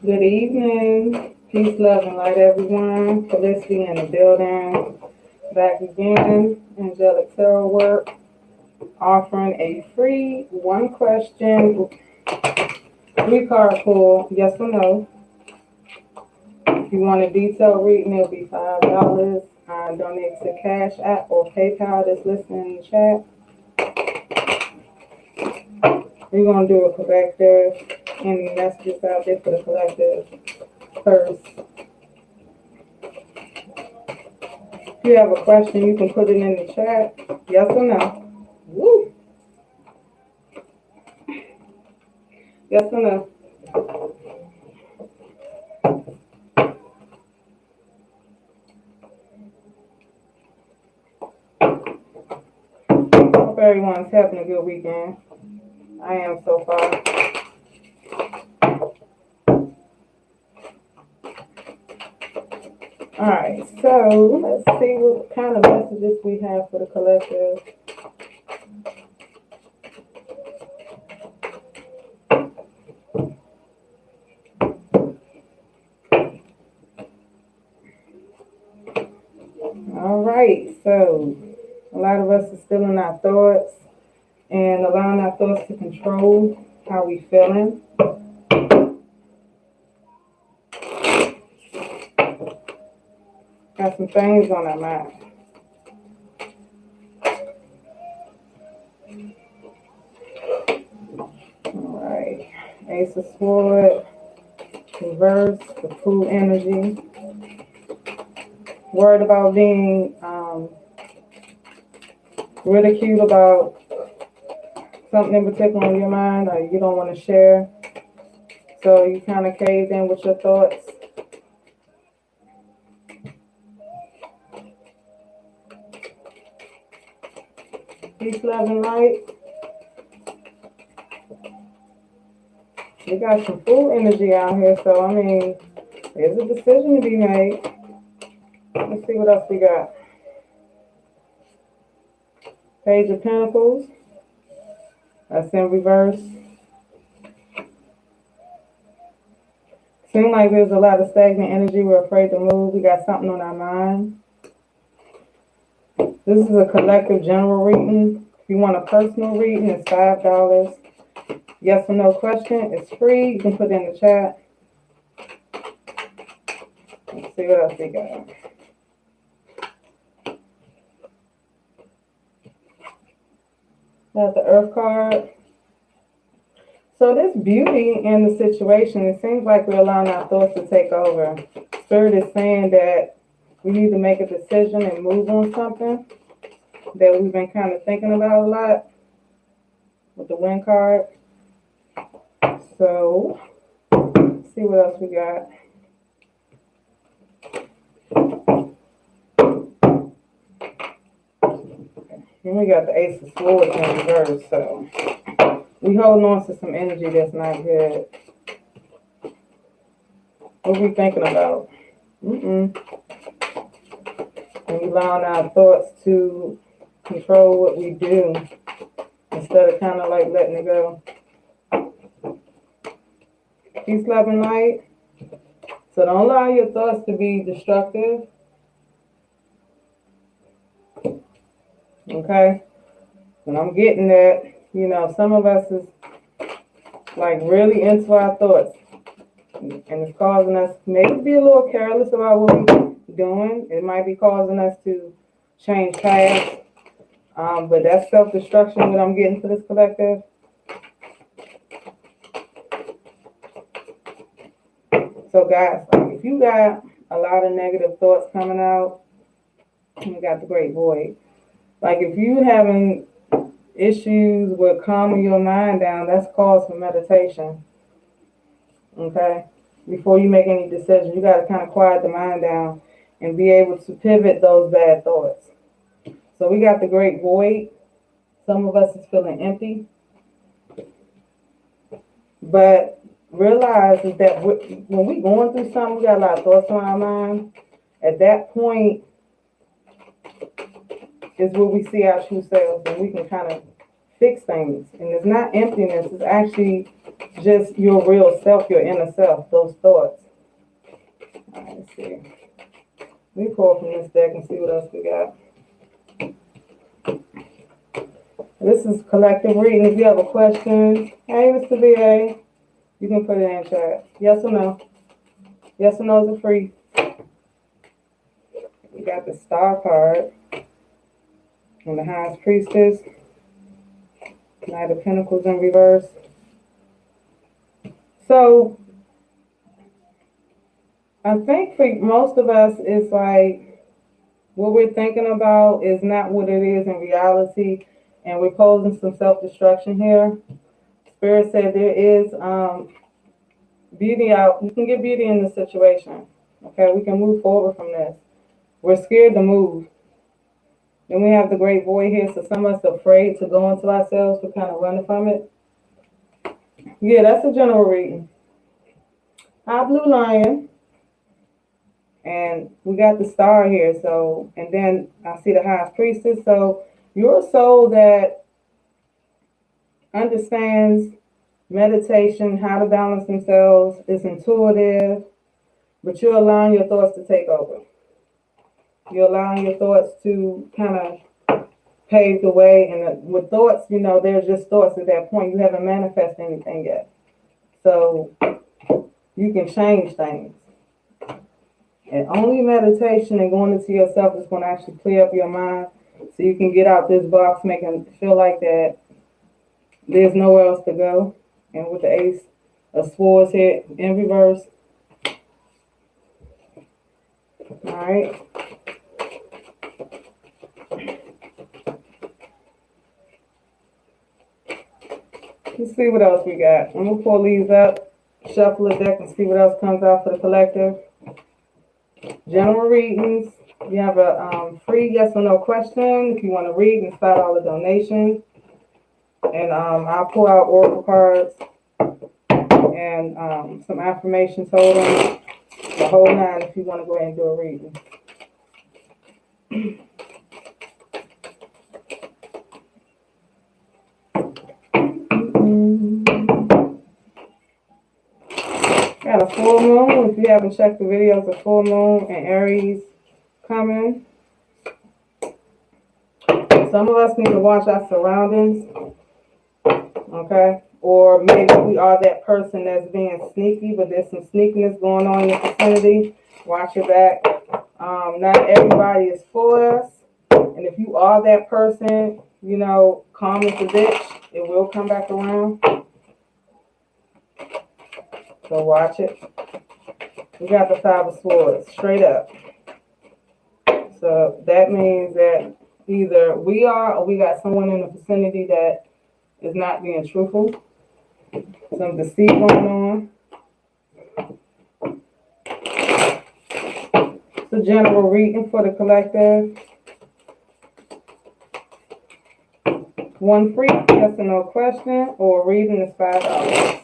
Good evening. Peace, love, and light, everyone. Felicity in the building. Back again. Angelic Tarot Work. Offering a free one question, 3 card pull, yes or no. If you want a detailed reading, it'll be $5. Donate to Cash App or PayPal that's listed in the chat. We're going to do a collective. Any messages out there for the collective first. If you have a question, you can put it in the chat. Yes or no? Woo! Yes or no? Hope everyone's having a good weekend. I am so far. Alright, so let's see what kind of messages we have for the collective. Alright, so a lot of us are still in our thoughts and allowing our thoughts to control how we feeling. Got some things on our mind. Alright, Ace of Swords, reverse, the Fool energy. Worried about being ridiculed about something in particular on your mind, or you don't want to share. So you kind of caved in with your thoughts. Peace, love, and light. We got some Fool energy out here, so I mean, there's a decision to be made. Let's see what else we got. Page of Pentacles. That's in reverse. Seems like there's a lot of stagnant energy. We're afraid to move. We got something on our mind. This is a collective general reading. If you want a personal reading, it's $5. Yes or no question. It's free. You can put it in the chat. Let's see what else we got. Got the Earth card. So there's beauty in the situation. It seems like we're allowing our thoughts to take over. Spirit is saying that we need to make a decision and move on something that we've been kind of thinking about a lot with the Wind card. So, let's see what else we got. And we got the Ace of Swords in reverse, so we holding on to some energy that's not good. What are we thinking about? And we allowing our thoughts to control what we do instead of kind of like letting it go. Peace, love, and light. So don't allow your thoughts to be destructive. Okay? And I'm getting that, you know, some of us is like really into our thoughts. And it's causing us maybe to be a little careless about what we're doing. It might be causing us to change paths. But that's self-destruction what I'm getting for this collective. So guys, like if you got a lot of negative thoughts coming out, you got the Great Void. Like if you having issues with calming your mind down, that's cause for meditation. Okay? Before you make any decisions, you got to kind of quiet the mind down and be able to pivot those bad thoughts. So we got the Great Void. Some of us is feeling empty. But realize is that when we're going through something, we got a lot of thoughts on our mind. At that point is where we see our true selves, and we can kind of fix things. And it's not emptiness, it's actually just your real self, your inner self, those thoughts. All right, let's see. We pull from this deck and see what else we got. This is collective reading. If you have a question, hey, Mr. VA, you can put it in chat. Yes or no? Yes or no's are free. We got the Star card and the Highest Priestess. Knight of Pentacles in reverse. So, I think for most of us, it's like what we're thinking about is not what it is in reality, and we're posing some self-destruction here. Spirit said there is beauty out. You can get beauty in the situation. Okay, we can move forward from this. We're scared to move. Then we have the Great Void here, so some of us are afraid to go into ourselves. We're kind of running from it. Yeah, that's a general reading. High Blue Lion. And we got the Star here, so, and then I see the Highest Priestess. So you're a soul that understands meditation, how to balance themselves, is intuitive, but you're allowing your thoughts to take over. You're allowing your thoughts to kind of pave the way. And with thoughts, you know, they're just thoughts at that point. You haven't manifested anything yet. So you can change things. And only meditation and going into yourself is going to actually clear up your mind so you can get out this box, making it feel like that there's nowhere else to go. And with the Ace of Swords here in reverse. All right. Let's see what else we got. I'm going to pull these up, shuffle the deck, and see what else comes out for the collective. General readings. You have a free yes or no question if you want to read and start all the donations. And I'll pull out oracle cards and some affirmation totals, the whole nine if you want to go ahead and do a reading. Got a full moon. If you haven't checked the videos, a full moon and Aries coming. Some of us need to watch our surroundings. Okay? Or maybe we are that person that's being sneaky, but there's some sneakiness going on in the vicinity. Watch your back. Not everybody is for us. And if you are that person, you know, calm as a bitch. It will come back around. So watch it. We got the Five of Swords, straight up. So that means that either we are or we got someone in the vicinity that is not being truthful. Some deceit going on. It's a general reading for the collective. One free, yes or no question, or reading is $5.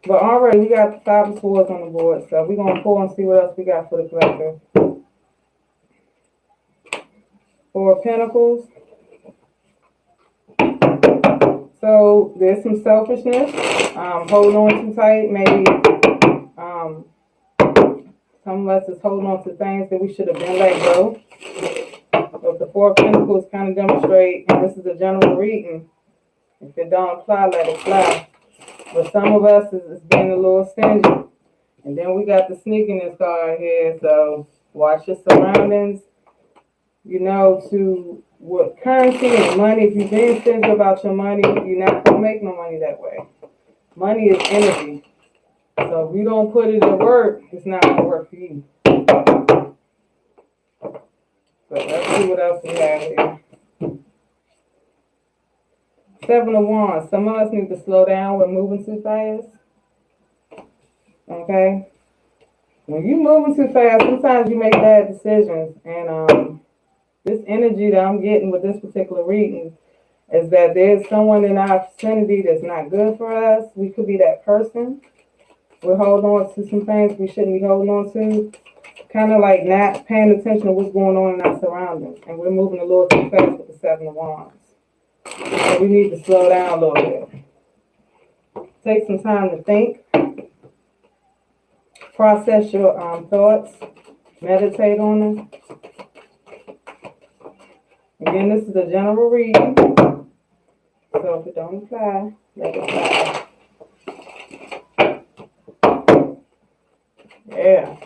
But already we got the Five of Swords on the board, so we're going to pull and see what else we got for the collective. Four of Pentacles. So there's some selfishness. Holding on too tight. Maybe some of us is holding on to things that we should have been let go. But the Four of Pentacles kind of demonstrate, and this is a general reading. If it don't apply, let it fly. But some of us is being a little stingy. And then we got the sneakiness card here. So watch your surroundings. You know, to what currency and money, if you're being stingy about your money, you're not going to make no money that way. Money is energy. So if you don't put it to work, it's not going to work for you. So let's see what else we have here. Seven of Wands. Some of us need to slow down. We're moving too fast. Okay? When you're moving too fast, sometimes you make bad decisions. And this energy that I'm getting with this particular reading is that there's someone in our vicinity that's not good for us. We could be that person. We're holding on to some things we shouldn't be holding on to. kind of like not paying attention to what's going on in our surroundings. And we're moving a little too fast with the Seven of Wands. So we need to slow down a little bit. Take some time to think. Process your thoughts. Meditate on them. Again, this is a general reading. So if it don't apply, let it apply. Yeah.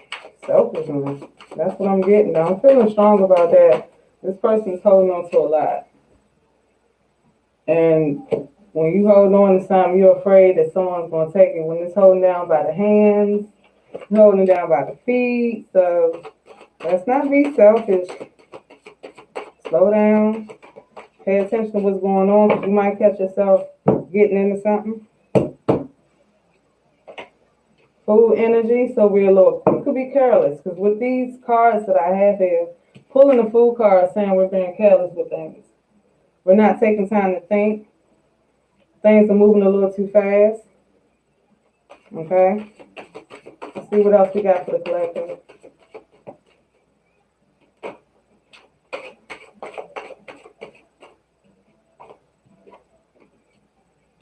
Selfishness. That's what I'm getting. I'm feeling strong about that. This person's holding on to a lot. And when you hold on to something, you're afraid that someone's going to take it. When it's holding down by the hands, holding down by the feet. So let's not be selfish. Slow down. Pay attention to what's going on, because you might catch yourself getting into something. Food energy, so we could be careless. Because with these cards that I have here, pulling the food card saying we're being careless with things. We're not taking time to think. Things are moving a little too fast. Okay? Let's see what else we got for the collective.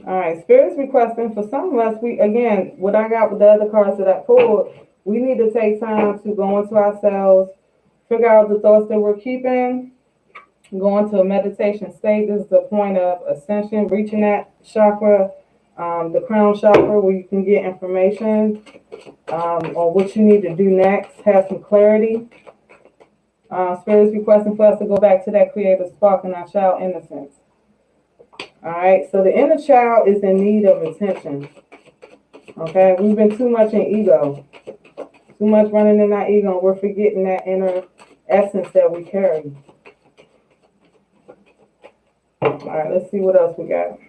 All right, Spirit's requesting for some of us, again, what I got with the other cards that I pulled, we need to take time to go into ourselves, figure out the thoughts that we're keeping, go into a meditation state. This is the point of ascension, reaching that chakra, the crown chakra, where you can get information on what you need to do next, have some clarity. Spirit is requesting for us to go back to that creative spark in our child innocence. All right, so the inner child is in need of attention. Okay, we've been too much in ego, too much running in our ego, and we're forgetting that inner essence that we carry. All right, let's see what else we got.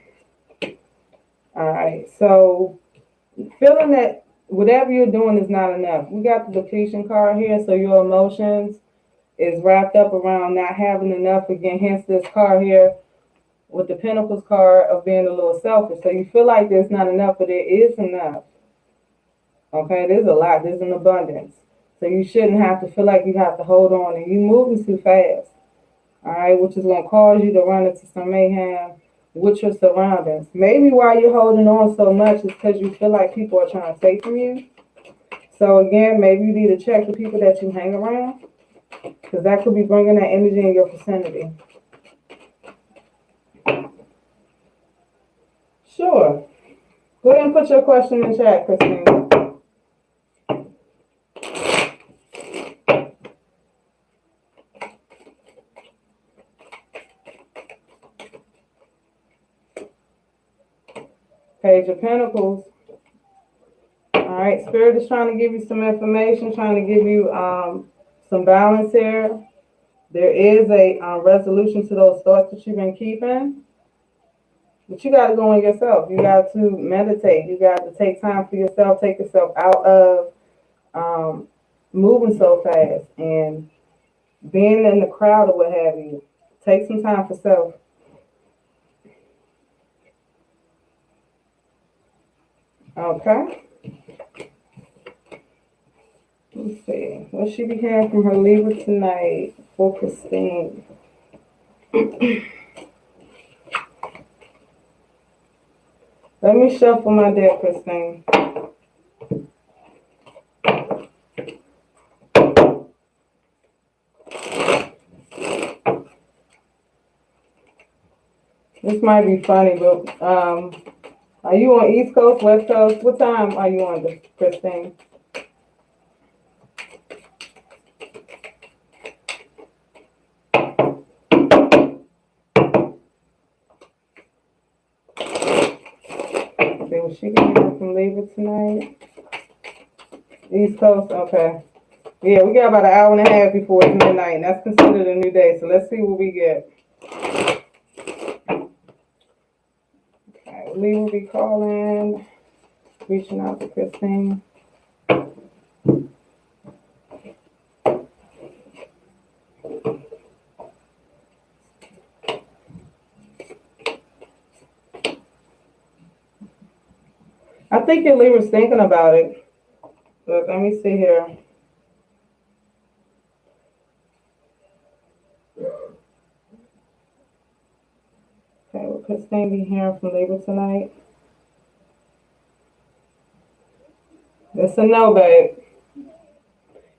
All right, so feeling that whatever you're doing is not enough. We got the depletion card here, so your emotions is wrapped up around not having enough. Again, hence this card here with the Pentacles card of being a little selfish. So you feel like there's not enough, but there is enough. Okay, there's a lot. There's an abundance. So you shouldn't have to feel like you have to hold on, and you're moving too fast. All right, which is going to cause you to run into some mayhem with your surroundings. Maybe why you're holding on so much is because you feel like people are trying to take from you. So again, maybe you need to check the people that you hang around, because that could be bringing that energy in your vicinity. Sure. Go ahead and put your question in chat, Christine. Page of Pentacles. All right, Spirit is trying to give you some information, trying to give you some balance here. There is a resolution to those thoughts that you've been keeping. But you got to go in yourself. You got to meditate. You got to take time for yourself, take yourself out of moving so fast and being in the crowd or what have you. Take some time for self. Okay. Let's see. What should be hearing from her Libra tonight for Christine? Let me shuffle my deck, Christine. This might be funny, but are you on East Coast, West Coast? What time are you on, Christine? Was she going to from Libra tonight? East Coast, okay. Yeah, we got about an hour and a half before it's midnight, and that's considered a new day. So let's see what we get. Okay, Lee will be calling, reaching out to Christine. I think your Libra's thinking about it. But let me see here. Christine be hearing from Libra tonight? It's a no, babe.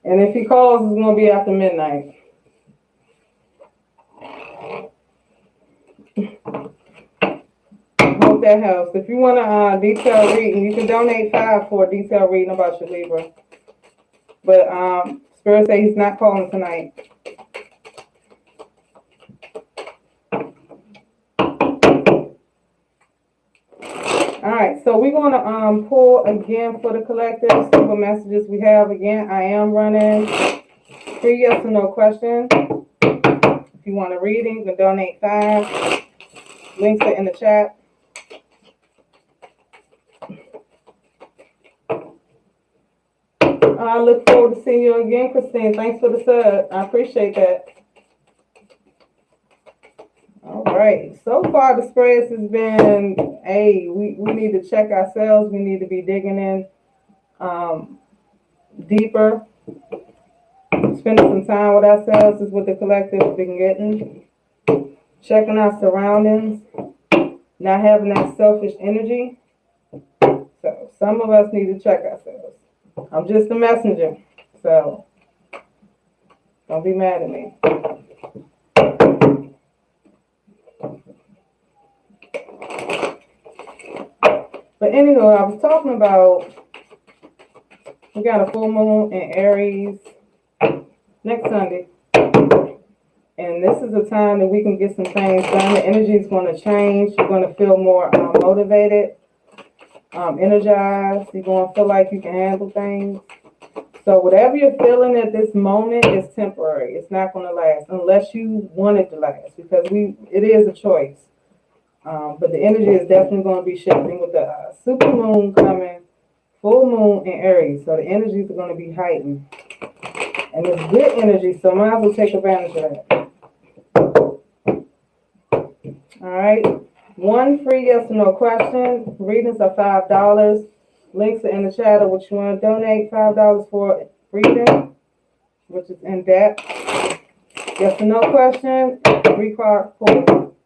And if he calls, it's going to be after midnight. Hope that helps. If you want a detailed reading, you can donate $5 for a detailed reading about your Libra. But Spirit says he's not calling tonight. All right, so we're going to pull again for the collective, see what messages we have. Again, I am running 3 yes or no questions. If you want a reading, you can donate $5. Links are in the chat. I look forward to seeing you again, Christine. Thanks for the sub. I appreciate that. All right. So far, the spreads has been, hey, we need to check ourselves. We need to be digging in deeper. Spending some time with ourselves is what the collective has been getting. Checking our surroundings. Not having that selfish energy. So some of us need to check ourselves. I'm just a messenger. So don't be mad at me. But anyway, I was talking about, we got a full moon in Aries next Sunday. And this is a time that we can get some things done. The energy is going to change. You're going to feel more motivated, energized. You're going to feel like you can handle things. So whatever you're feeling at this moment is temporary. It's not going to last unless you want it to last, because it is a choice. But the energy is definitely going to be shifting with the super moon coming, full moon in Aries. So the energies are going to be heightened. And it's good energy, so might as well take advantage of that. All right. 1 free yes or no question. Readings are $5. Links are in the chat of what you want to donate. $5 for reading, which is in depth. Yes or no question. 3-card pull.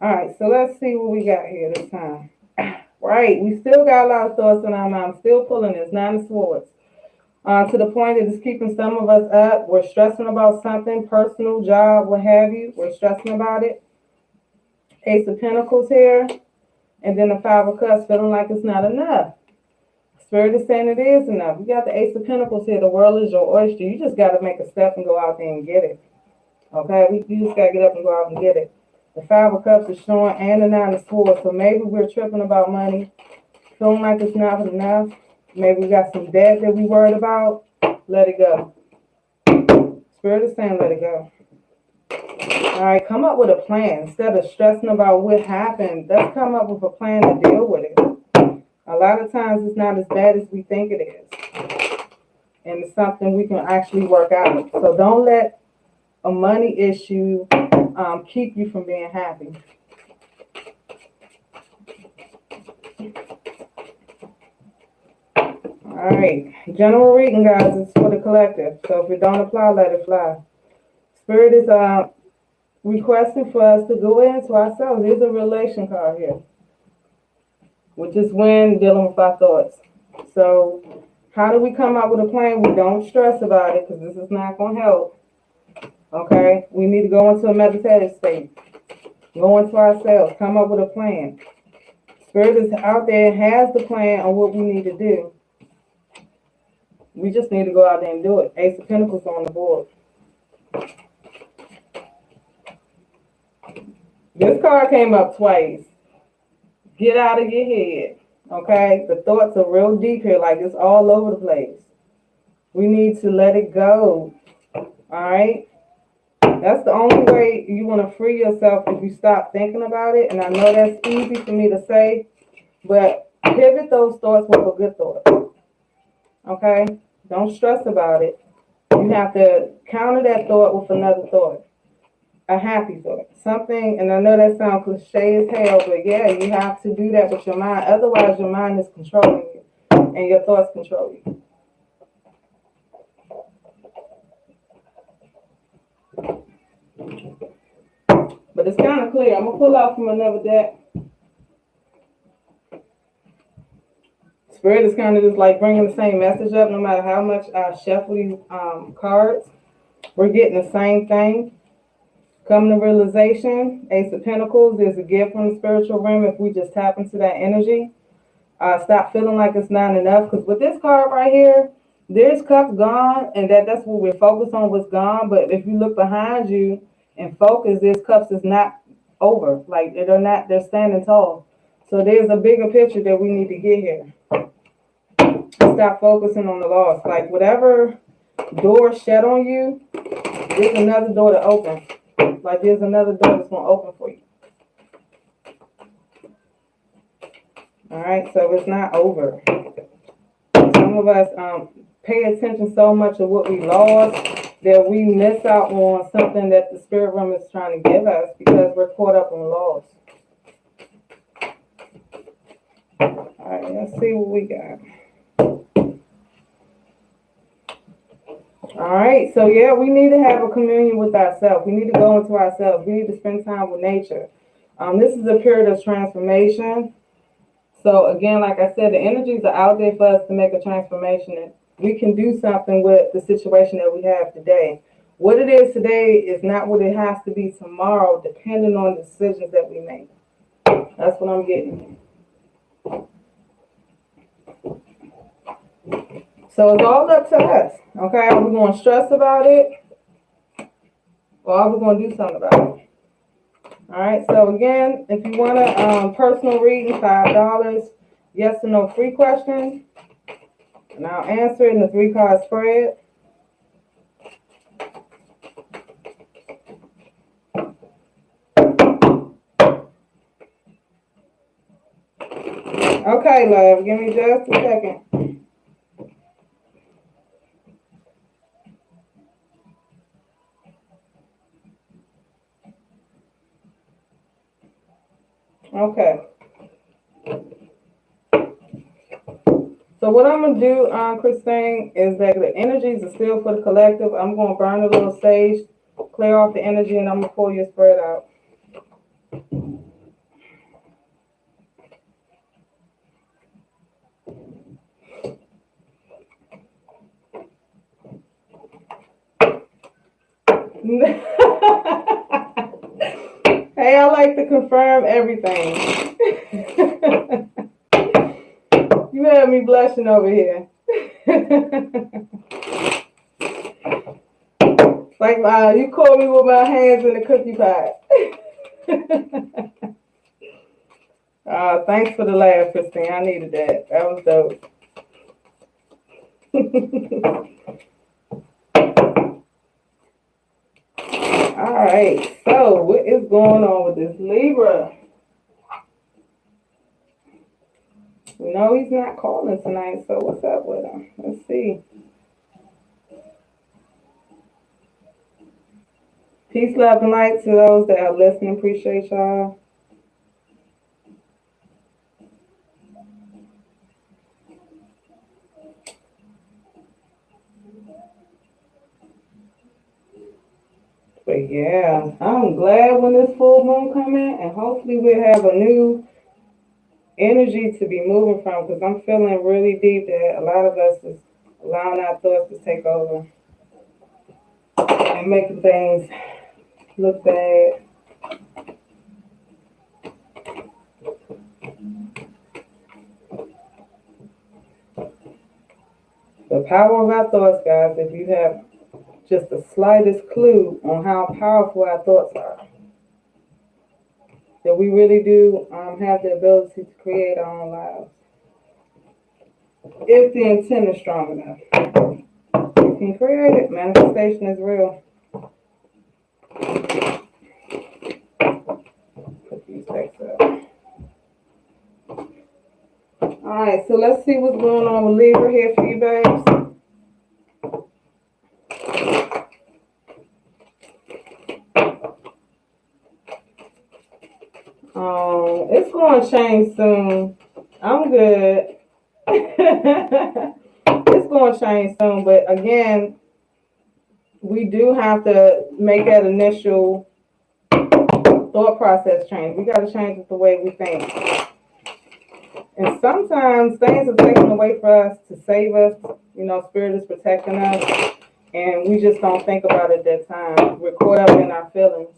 All right, so let's see what we got here this time. Right, we still got a lot of thoughts in our mind. I'm still pulling this 9 of Swords. To the point that it's keeping some of us up. We're stressing about something, personal, job, what have you. We're stressing about it. Ace of Pentacles here. And then the 5 of Cups, feeling like it's not enough. Spirit is saying it is enough. You got the Ace of Pentacles here. The world is your oyster. You just got to make a step and go out there and get it. Okay? You just got to get up and go out and get it. The 5 of Cups is showing, and the 9 of Swords. So maybe we're tripping about money. Feeling like it's not enough. Maybe we got some debt that we worried about. Let it go. Spirit is saying let it go. All right, come up with a plan. Instead of stressing about what happened, let's come up with a plan to deal with it. A lot of times it's not as bad as we think it is. And it's something we can actually work out. So don't let a money issue keep you from being happy. All right, general reading, guys, is for the collective. So if it don't apply, let it fly. Spirit is requesting for us to go into ourselves. There's a relation card here, which is when dealing with our thoughts. So how do we come up with a plan? We don't stress about it, because this is not going to help. Okay, we need to go into a meditative state. Go into ourselves. Come up with a plan. Spirit is out there, has the plan on what we need to do. We just need to go out there and do it. Ace of Pentacles on the board. This card came up twice. Get out of your head. Okay? The thoughts are real deep here, like it's all over the place. We need to let it go. All right? That's the only way you want to free yourself, if you stop thinking about it. And I know that's easy for me to say, but pivot those thoughts with a good thought. Okay? Don't stress about it. You have to counter that thought with another thought. A happy thought. Something, and I know that sounds cliche as hell, but yeah, you have to do that with your mind. Otherwise, your mind is controlling you, and your thoughts control you. clear. I'm going to pull out from another deck. Spirit is kind of just like bringing the same message up no matter how much I shuffle these cards. We're getting the same thing. Come to realization. Ace of Pentacles is a gift from the spiritual realm if we just tap into that energy. Stop feeling like it's not enough. Because with this card right here, there's cups gone, and that's what we're focused on, what's gone. But if you look behind you and focus, this cups is not over. Like they're standing tall. So there's a bigger picture that we need to get here. Stop focusing on the loss. Like whatever door shut on you, there's another door to open. Like there's another door that's going to open for you. All right, so it's not over. Some of us pay attention so much of what we lost that we miss out on something that the spirit realm is trying to give us because we're caught up in loss. All right, let's see what we got. All right, so yeah, we need to have a communion with ourselves. We need to go into ourselves. We need to spend time with nature. This is a period of transformation. So again, like I said, the energies are out there for us to make a transformation, and we can do something with the situation that we have today. What it is today is not what it has to be tomorrow, depending on the decisions that we make. That's what I'm getting. So it's all up to us, okay? Are we going to stress about it, or are we going to do something about it? All right, so again, if you want a personal reading, $5, yes or no free question, and I'll answer it in the 3-card spread. Okay, love, give me just a second. Okay. So what I'm going to do, Christine, is that the energies are still for the collective. I'm going to burn a little sage, clear off the energy, and I'm going to pull your spread out. Hey, I like to confirm everything. You have me blushing over here. Like you caught me with my hands in the cookie pie. Thanks for the laugh, Christine. I needed that. That was dope. All right, so what is going on with this Libra? We know he's not calling tonight, so what's up with him? Let's see. Peace, love, and light to those that are listening. Appreciate y'all. But yeah, I'm glad when this full moon come in, and hopefully we'll have a new energy to be moving from, because I'm feeling really deep that a lot of us is allowing our thoughts to take over and making things look bad. The power of our thoughts, guys, if you have just the slightest clue on how powerful our thoughts are, that we really do have the ability to create our own lives. If the intent is strong enough, you can create it. Manifestation is real. Put these decks up. All right, so let's see what's going on with Libra here for you, babes. It's going to change soon. I'm good. It's going to change soon, but again, we do have to make that initial thought process change. We got to change the way we think. And sometimes things are taken away from us to save us. You know, Spirit is protecting us. And we just don't think about it at that time. We're caught up in our feelings.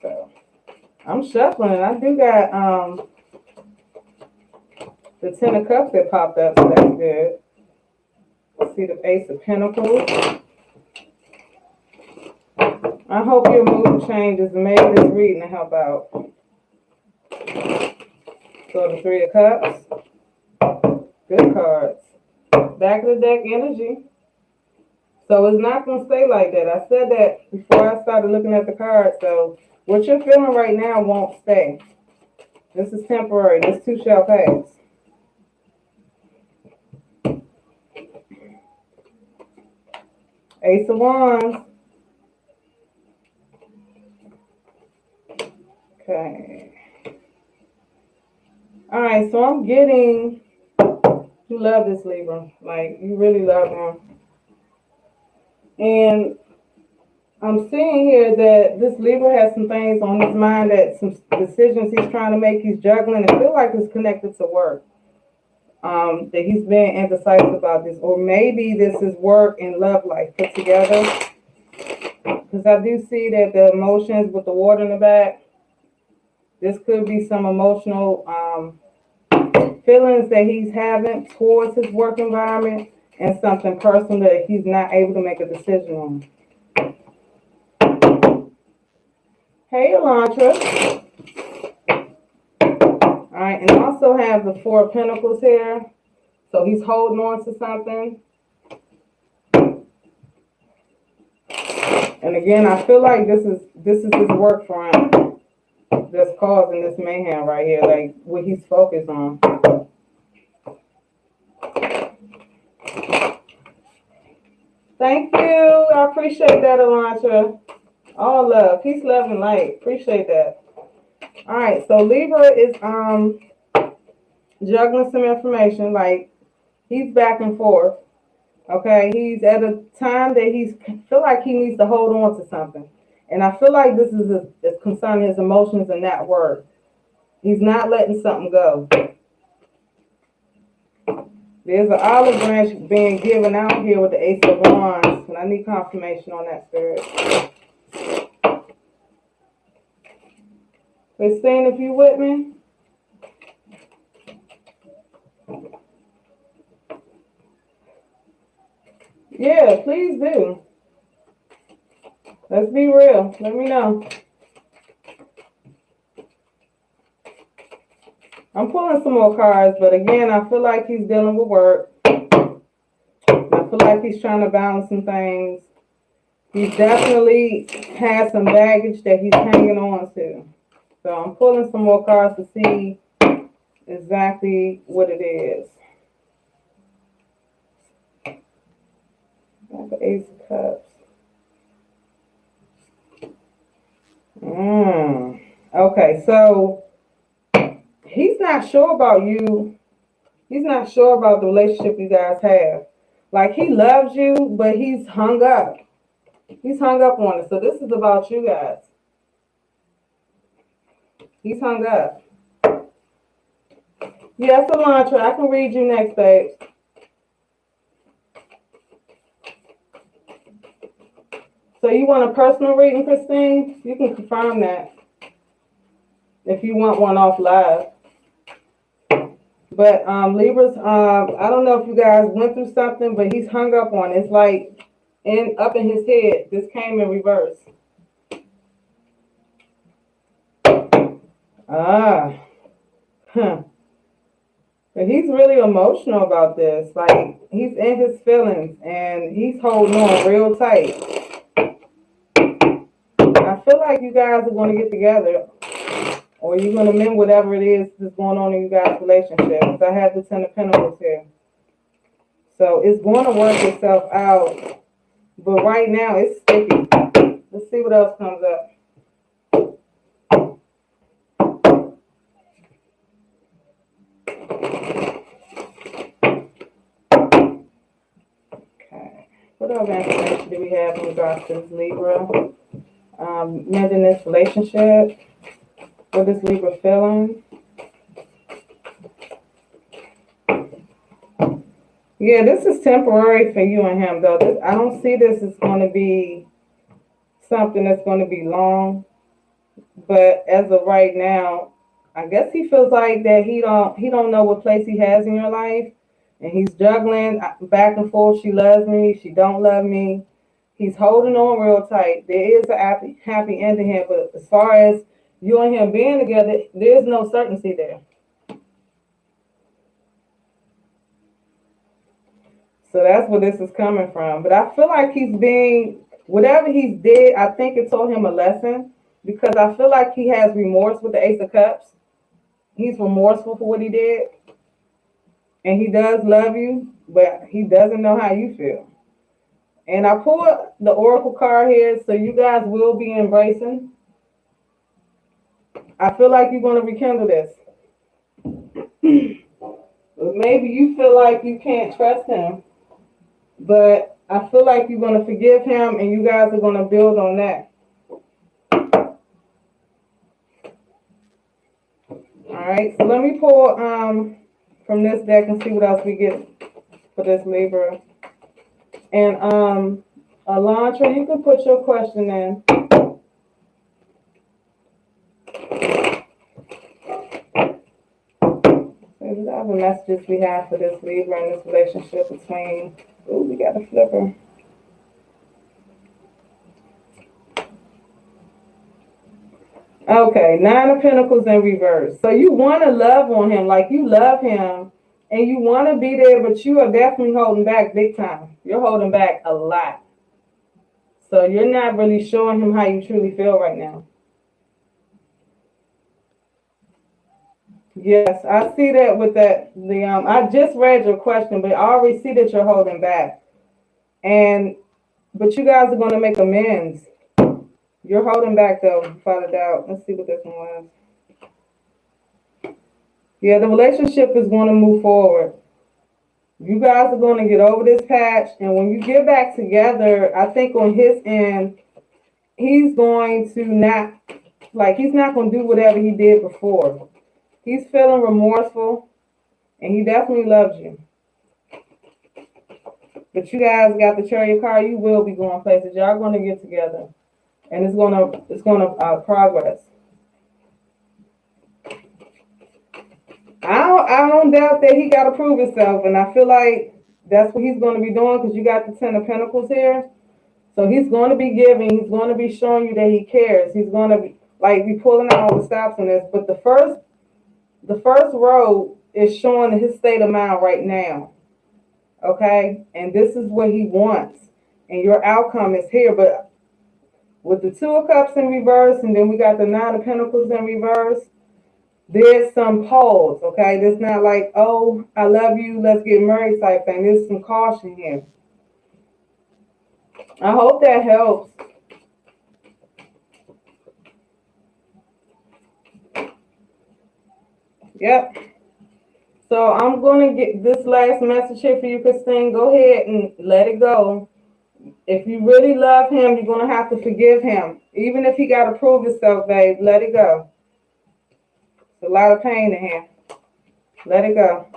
So I'm shuffling, and I do got the Ten of Cups that popped up, so that's good. See the Ace of Pentacles. I hope your mood changes and maybe this reading to help out. So the Three of Cups. Good cards. Back of the deck energy. So it's not going to stay like that. I said that before I started looking at the cards. So what you're feeling right now won't stay. This is temporary. This too shall pass. Ace of Wands. Okay. All right, so I'm getting, you love this Libra. Like, you really love him. And I'm seeing here that this Libra has some things on his mind, that some decisions he's trying to make, he's juggling. I feel like it's connected to work. That he's being indecisive about this. Or maybe this is work and love life put together. Because I do see that the emotions with the water in the back, this could be some emotional feelings that he's having towards his work environment and something personal that he's not able to make a decision on. Hey, Elantra. All right, and also have the Four of Pentacles here. So he's holding on to something. And again, I feel like this is his work for him that's causing this mayhem right here, like what he's focused on. Thank you. I appreciate that, Elantra. All love. Peace, love, and light. Appreciate that. All right, so Libra is juggling some information. Like, he's back and forth. Okay, he's at a time that he's feel like he needs to hold on to something. And I feel like this is concerning his emotions and that word. He's not letting something go. There's an olive branch being given out here with the Ace of Wands, and I need confirmation on that, Spirit. Christine, if you with me? Yeah, please do. Let's be real. Let me know. I'm pulling some more cards, but again, I feel like he's dealing with work. I feel like he's trying to balance some things. He definitely has some baggage that he's hanging on to. So I'm pulling some more cards to see exactly what it is. Got the Ace of Cups. Okay, so he's not sure about you. He's not sure about the relationship you guys have. Like, he loves you, but he's hung up. He's hung up on it. So this is about you guys. He's hung up. Yes, Elantra, I can read you next, babe. So you want a personal reading, Christine? You can confirm that if you want one off live. But Libras, I don't know if you guys went through something, but he's hung up on it. It's like up in his head. This came in reverse. But he's really emotional about this. Like, he's in his feelings and he's holding on real tight. I feel like you guys are going to get together, or you're going to mend whatever it is that's going on in you guys' relationship. Because I have the Ten of Pentacles here. So it's going to work itself out. But right now, it's sticky. Let's see what else comes up. Okay. What other information do we have in regards to this Libra? Mending this relationship. What is Libra feeling? Yeah, this is temporary for you and him, though. I don't see this as going to be something that's going to be long. But as of right now, I guess he feels like that he don't know what place he has in your life, and he's juggling back and forth. She loves me, she don't love me. He's holding on real tight. There is a happy ending here, but as far as you and him being together, there is no certainty there. So that's where this is coming from. But I feel like he's being, whatever he's did, I think it taught him a lesson, because I feel like he has remorse with the Ace of Cups. He's remorseful for what he did. And he does love you, but he doesn't know how you feel. And I pulled the Oracle card here, so you guys will be embracing. I feel like you're going to rekindle this. Maybe you feel like you can't trust him, but I feel like you're going to forgive him, and you guys are going to build on that. All right, so let me pull from this deck and see what else we get for this Libra. And Elantra, you can put your question in. What other messages we have for this Libra and this relationship between? Oh, we got a flipper. Okay, Nine of Pentacles in reverse. So you want to love on him, like you love him, and you want to be there, but you are definitely holding back big time. You're holding back a lot. So you're not really showing him how you truly feel right now. Yes, I see that with that. I just read your question, but I already see that you're holding back, but you guys are going to make amends. You're holding back though, without a doubt. Let's see what this one was. Yeah, the relationship is going to move forward. You guys are going to get over this patch, and when you get back together, I think on his end, he's going to he's not going to do whatever he did before. He's feeling remorseful, and he definitely loves you. But you guys got the Chariot card. You will be going places. Y'all going to get together, and it's going to progress. I don't doubt that he got to prove himself, and I feel like that's what he's going to be doing, because you got the Ten of Pentacles here. So he's going to be giving. He's going to be showing you that he cares. He's going to be pulling out all the stops on this. But the first row is showing his state of mind right now. Okay, and this is what he wants, and your outcome is here. But with the Two of Cups in reverse, and then we got the Nine of Pentacles in reverse, there's some pause, okay? There's not like, oh, I love you, let's get married type thing. There's some caution here. I hope that helps. Yep. So I'm going to get this last message here for you, Christine. Go ahead and let it go. If you really love him, you're going to have to forgive him. Even if he got to prove himself, babe, let it go. There's a lot of pain in here. Let it go.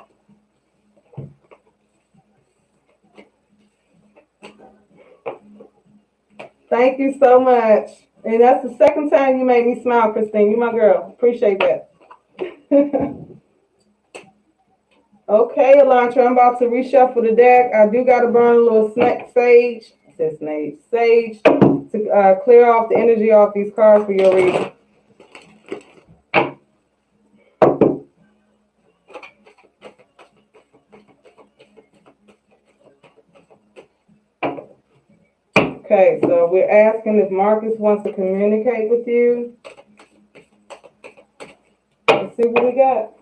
Thank you so much. And that's the second time you made me smile, Christine. You my girl. Appreciate that. Okay, Elantra, I'm about to reshuffle the deck. I do got to burn a little sage. It says sage to clear off the energy off these cards for your reading. Okay, so we're asking if Marcus wants to communicate with you. Let's see what we got.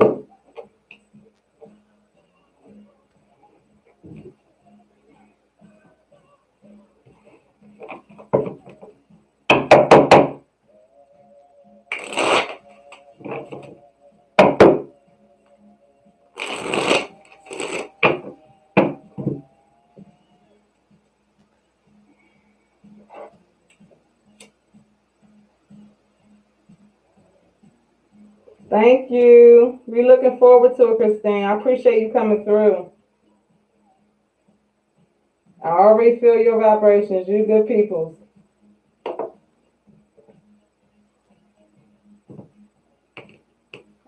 Thank you. We're looking forward to it, Christine. I appreciate you coming through. I already feel your vibrations. You good people.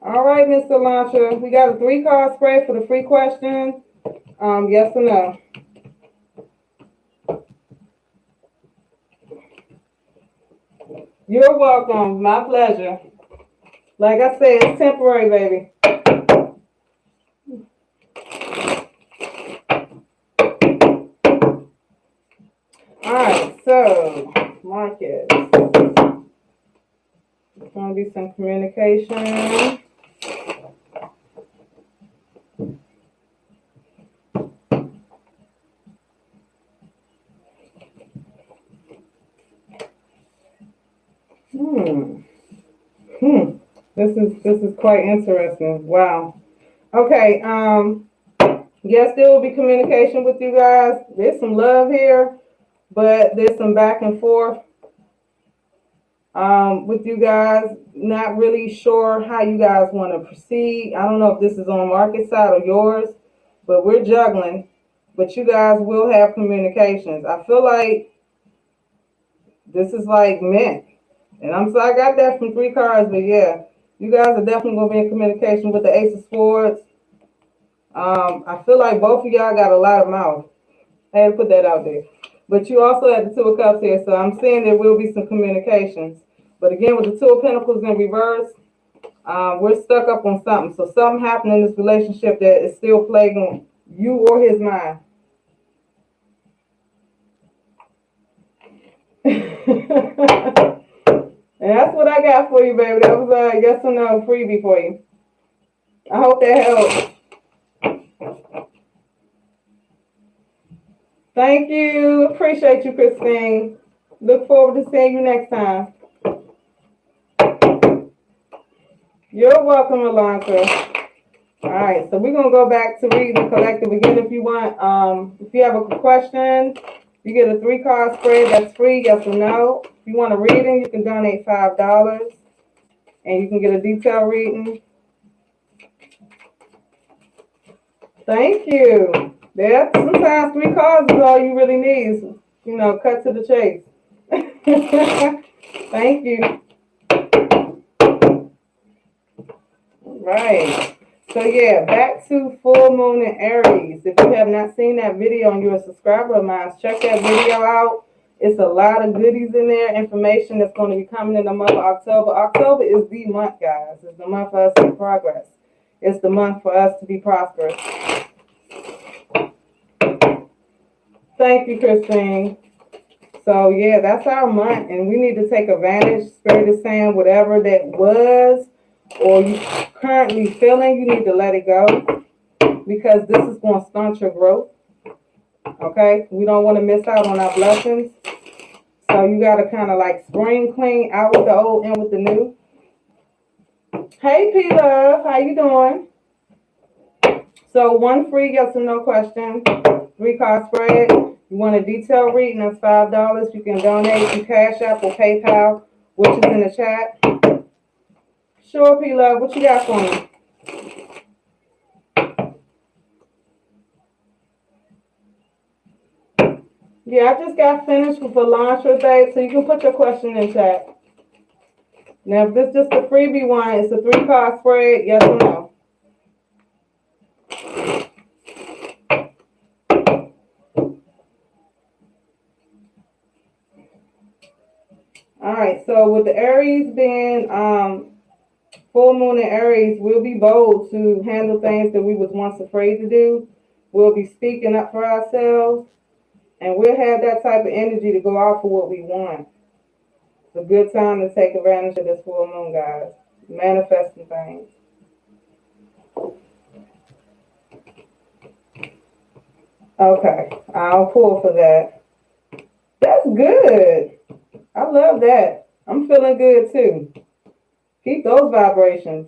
All right, Mr. Lancha. We got a 3-card spread for the free question. Yes or no? You're welcome. My pleasure. Like I said, it's temporary, baby. All right, so Marcus, there's going to be some communication. This is quite interesting. Wow. Okay. Yes, there will be communication with you guys. There's some love here, but there's some back and forth with you guys. Not really sure how you guys want to proceed. I don't know if this is on Marcus' side or yours, but we're juggling. But you guys will have communications. I feel like this is like meant. And I got that from 3 cards, but yeah, you guys are definitely going to be in communication with the Ace of Swords. I feel like both of y'all got a lot of mouth. I had to put that out there. But you also have the 2 of Cups here, so I'm saying there will be some communications. But again, with the 2 of Pentacles in reverse, we're stuck up on something. So something happened in this relationship that is still plaguing you or his mind. And that's what I got for you, baby. That was a yes or no freebie for you. I hope that helps. Thank you. Appreciate you, Christine. Look forward to seeing you next time. You're welcome, Alonso. All right, so we're going to go back to read the collective again if you want. If you have a question, you get a 3-card spread. That's free, yes or no. If you want a reading, you can donate $5. And you can get a detailed reading. Thank you. Yeah, sometimes 3 cards is all you really need. You know, cut to the chase. Thank you. Right. So yeah, back to full moon in Aries. If you have not seen that video and you're a subscriber of mine, check that video out. It's a lot of goodies in there, information that's going to be coming in the month of October. October is the month, guys. It's the month for us to make progress. It's the month for us to be prosperous. Thank you, Christine. So yeah, that's our month, and we need to take advantage. Spirit is saying whatever that was or you currently feeling, you need to let it go, because this is going to stunt your growth. Okay, we don't want to miss out on our blessings. So you got to kind of like spring clean, out with the old, in with the new. Hey, P-Love, how you doing? So 1 free yes or no question, 3-card spread. You want a detailed reading, that's $5. You can donate through Cash App or PayPal, which is in the chat. Sure, P-Love, what you got for me? Yeah, I just got finished with a launch day, so you can put your question in chat. Now, if this is just a freebie one, it's a 3-card spread, yes or no? All right, so with the Aries being full moon in Aries, we'll be bold to handle things that we was once afraid to do. We'll be speaking up for ourselves, and we'll have that type of energy to go out for what we want. It's a good time to take advantage of this full moon, guys. Manifesting things. Okay, I'll pull for that. That's good. I love that. I'm feeling good too. Keep those vibrations.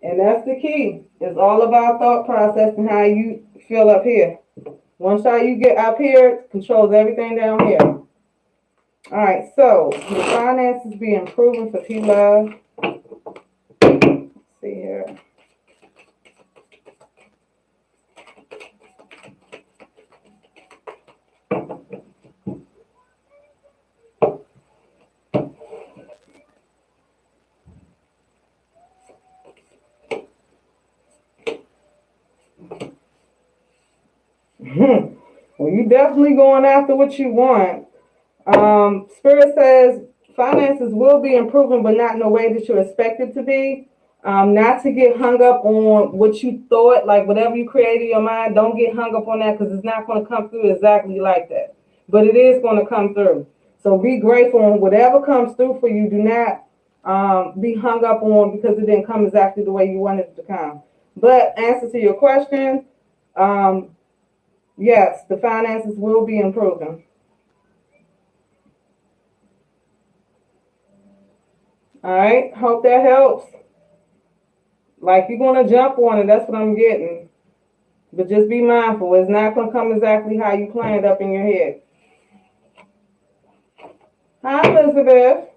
And that's the key. It's all about thought process and how you feel up here. Once you get up here, it controls everything down here. All right, so the finances be improving for P-Love. See here. Well, you definitely going after what you want. Spirit says finances will be improving, but not in the way that you expect it to be. Not to get hung up on what you thought, like whatever you created in your mind. Don't get hung up on that because it's not going to come through exactly like that. But it is going to come through. So be grateful on whatever comes through for you. Do not be hung up on because it didn't come exactly the way you wanted it to come. But answer to your question, um, yes, the finances will be improving. All right, hope that helps. Like you're gonna jump on it, that's what I'm getting. But just be mindful, it's not gonna come exactly how you planned up in your head. Hi, Elizabeth.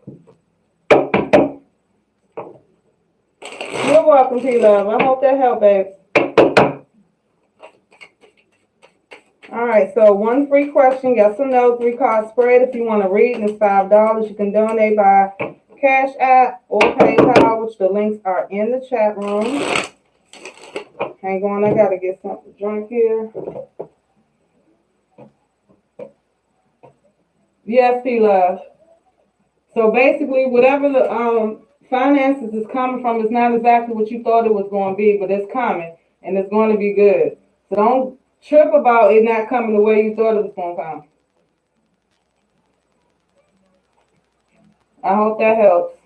You're welcome, P-Love. I hope that helped, babe. All right, so one free question, yes or no, 3-card spread. If you want to read, and it's $5. You can donate by Cash App or PayPal, which the links are in the chat room. Hang on, I gotta get something to drink here. Yes, P-Love. So basically, whatever the finances is coming from is not exactly what you thought it was going to be, but it's coming and it's going to be good. So don't trip about it not coming the way you thought it was going to come. I hope that helps.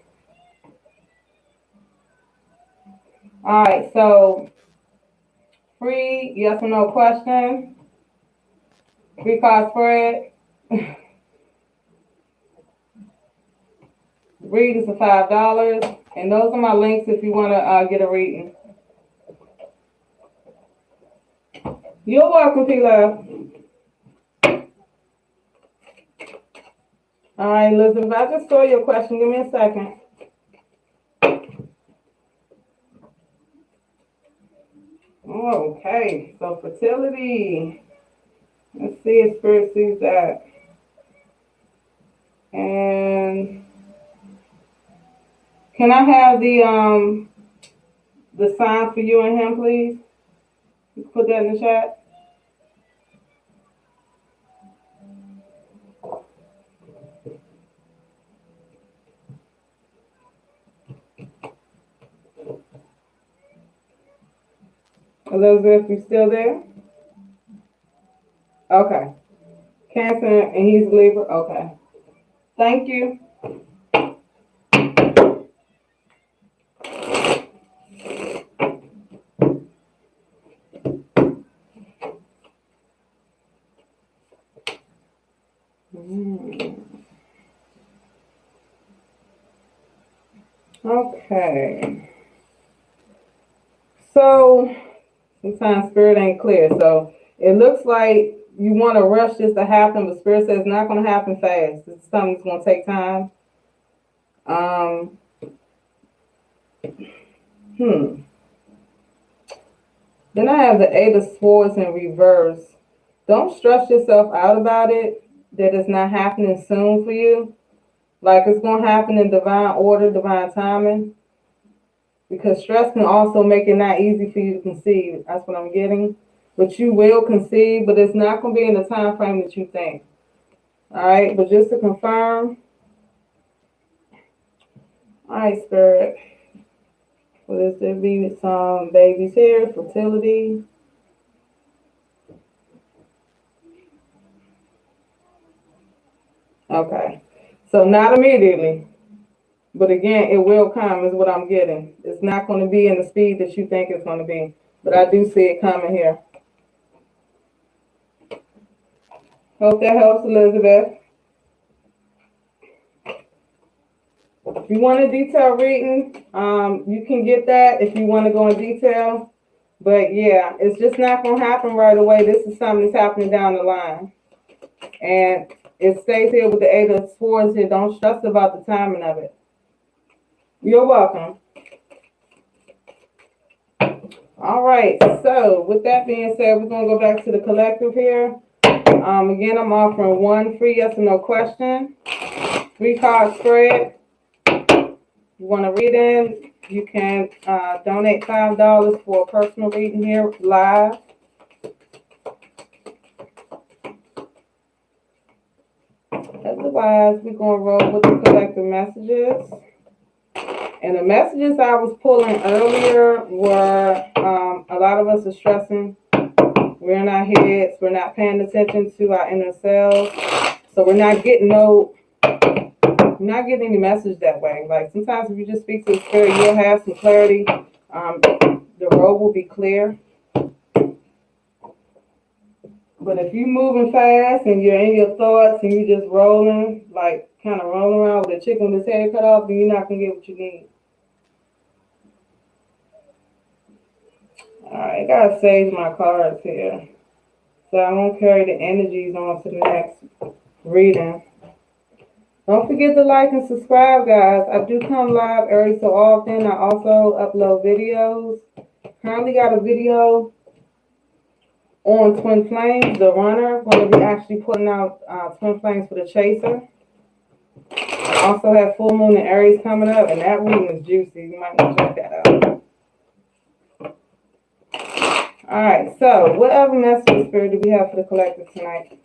All right, so free yes or no question, 3-card spread. Readings are $5, and those are my links if you want to get a reading. You're welcome, P-Love. All right, Elizabeth, I just saw your question. Give me a second. Okay, so fertility. Let's see if Spirit sees that. And can I have the sign for you and him, please? Put that in the chat. Elizabeth, you still there? Okay. Cancer, and he's Libra. Okay. Thank you. Okay. So sometimes Spirit ain't clear. So it looks like you want to rush this to happen, but Spirit says it's not going to happen fast. It's something that's going to take time. Then I have the 8 of Swords in reverse. Don't stress yourself out about it, that it's not happening soon for you. Like it's going to happen in divine order, divine timing. Because stress can also make it not easy for you to conceive. That's what I'm getting. But you will conceive, but it's not going to be in the time frame that you think. All right, but just to confirm. All right, Spirit. Will there be some babies here? Fertility. Okay. So not immediately. But again, it will come is what I'm getting. It's not going to be in the speed that you think it's going to be. But I do see it coming here. Hope that helps, Elizabeth. If you want a detailed reading, you can get that if you want to go in detail. But yeah, it's just not going to happen right away. This is something that's happening down the line. And it stays here with the Eight of Swords here. Don't stress about the timing of it. You're welcome. All right, so with that being said, we're going to go back to the collective here. Again, I'm offering one free yes or no question, 3-card spread. You want to read in, you can donate $5 for a personal reading here live. Otherwise, we're going to roll with the collective messages. And the messages I was pulling earlier were a lot of us are stressing. We're in our heads. We're not paying attention to our inner selves. So we're not getting any message that way. Like sometimes if you just speak to the spirit, you'll have some clarity. The road will be clear. But if you're moving fast and you're in your thoughts and you're just rolling, like kind of rolling around with a chicken with his head cut off, then you're not going to get what you need. All right, I got to save my cards here, so I won't carry the energies on to the next reading. Don't forget to like and subscribe, guys. I do come live every so often. I also upload videos. Currently got a video on Twin Flames, the runner. Going to be actually putting out Twin Flames for the chaser. I also have Full Moon and Aries coming up, and that reading is juicy. You might want to check that out. All right, so whatever message of spirit do we have for the collective tonight?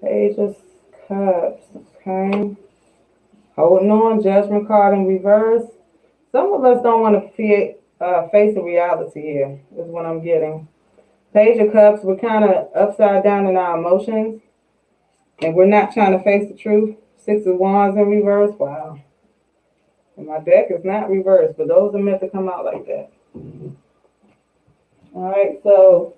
Page of Cups, okay. Holding on, Judgment card in reverse. Some of us don't want to face a reality here, is what I'm getting. Page of Cups, we're kind of upside down in our emotions, and we're not trying to face the truth. 6 of Wands in reverse, wow. And my deck is not reversed, but those are meant to come out like that. All right, so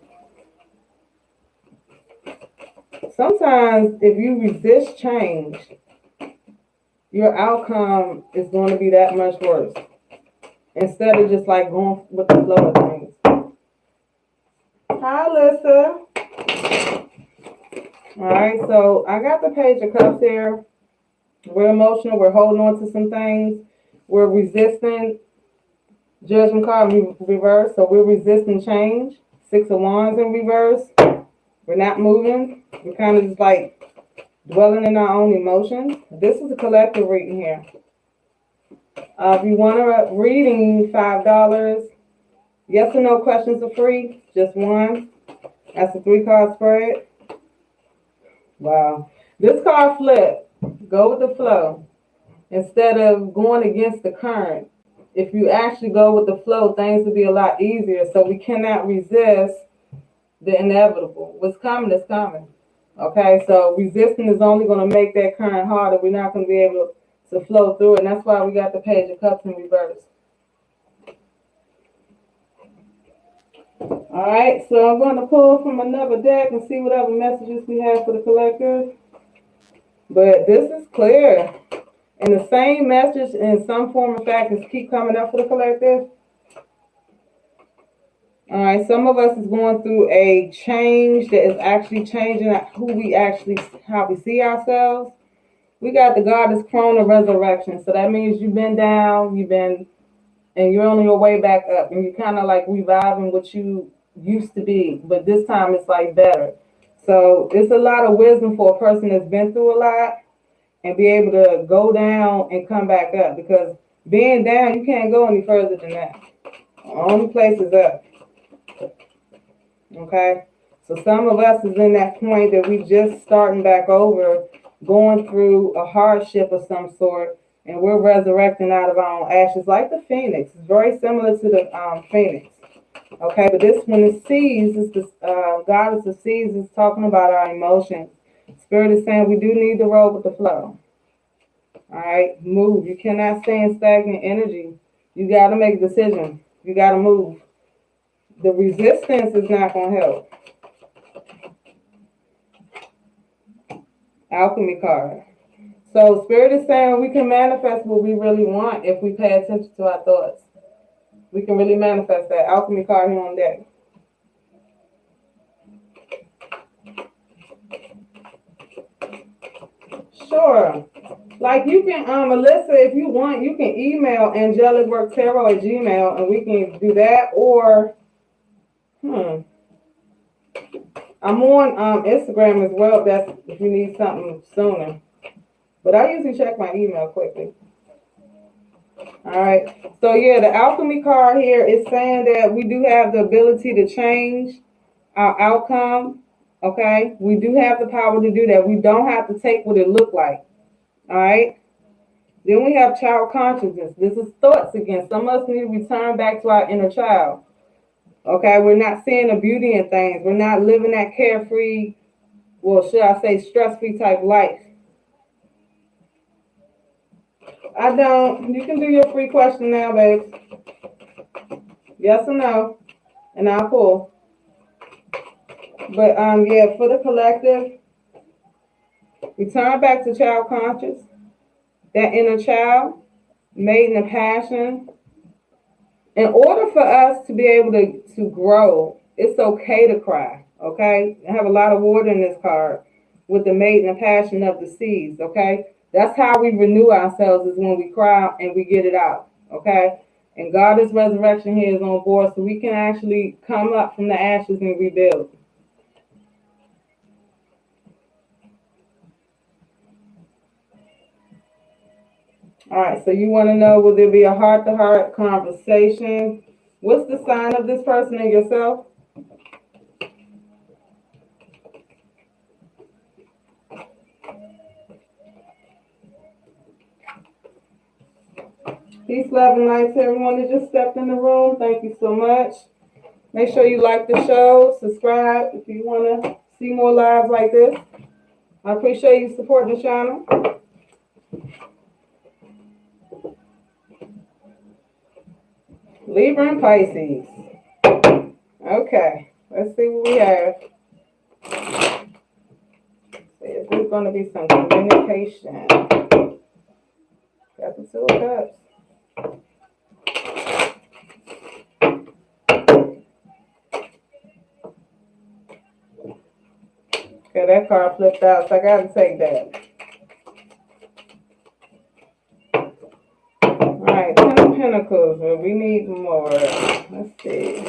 sometimes if you resist change, your outcome is going to be that much worse. Instead of just like going with the flow of things. Hi, Alyssa. All right, so I got the Page of Cups here. We're emotional. We're holding on to some things. We're resisting Judgment card in reverse, so we're resisting change. 6 of Wands in reverse. We're not moving. We're kind of just like dwelling in our own emotions. This is a collective reading here. If you want a reading, $5. Yes or no questions are free. Just one. That's a 3-card spread. Wow. This card flip. Go with the flow. Instead of going against the current. If you actually go with the flow, things will be a lot easier. So we cannot resist the inevitable. What's coming is coming. Okay, so resisting is only going to make that current harder. We're not going to be able to flow through it. And that's why we got the Page of Cups in reverse. All right, so I'm going to pull from another deck and see whatever messages we have for the collective. But this is clear. And the same message in some form or fashion keep coming up for the collective. All right, some of us is going through a change that is actually changing how we see ourselves. We got the Goddess Crone of Resurrection. So that means you've been down, and you're on your way back up. And you're kind of like reviving what you used to be. But this time it's like better. So it's a lot of wisdom for a person that's been through a lot and be able to go down and come back up. Because being down, you can't go any further than that. The only place is up. Okay? So some of us is in that point that we just starting back over, going through a hardship of some sort, and we're resurrecting out of our own ashes like the phoenix. It's very similar to the phoenix. Okay, but this one is seas, is the goddess of seas is talking about our emotions. Spirit is saying we do need to roll with the flow. All right, move. You cannot stay in stagnant energy. You got to make a decision. You got to move. The resistance is not going to help. Alchemy card. So Spirit is saying we can manifest what we really want if we pay attention to our thoughts. We can really manifest that. Alchemy card here on deck. sure. Like you can, Alyssa, if you want, you can email AngelicWorkTarot@gmail, and we can do that. Or, I'm on Instagram as well. That's if you need something sooner. But I usually check my email quickly. All right. So yeah, the alchemy card here is saying that we do have the ability to change our outcome. Okay. We do have the power to do that. We don't have to take what it looked like. All right. Then we have child consciousness. This is thoughts again. Some of us need to return back to our inner child. Okay. We're not seeing the beauty in things. We're not living that carefree, well, should I say stress-free type life. I don't. You can do your free question now, babes. Yes or no, and I'll pull. But yeah, for the collective, return back to child conscious, that inner child, made in a passion. In order for us to be able to grow, it's okay to cry. Okay, I have a lot of water in this card with the made in a passion of the seas. Okay, that's how we renew ourselves, is when we cry and we get it out. Okay. And Goddess Resurrection here is on board, so we can actually come up from the ashes and rebuild. All right, so you want to know, will there be a heart-to-heart conversation? What's the sign of this person and yourself? Peace, love, and light to everyone that just stepped in the room. Thank you so much. Make sure you like the show, subscribe if you want to see more lives like this. I appreciate you supporting the channel. Libra and Pisces. Okay, let's see what we have. Is there going to be some communication? Got the Two of Cups. Okay, that card flipped out, so I got to take that. All right, Ten of Pentacles. Well, we need more. Let's see.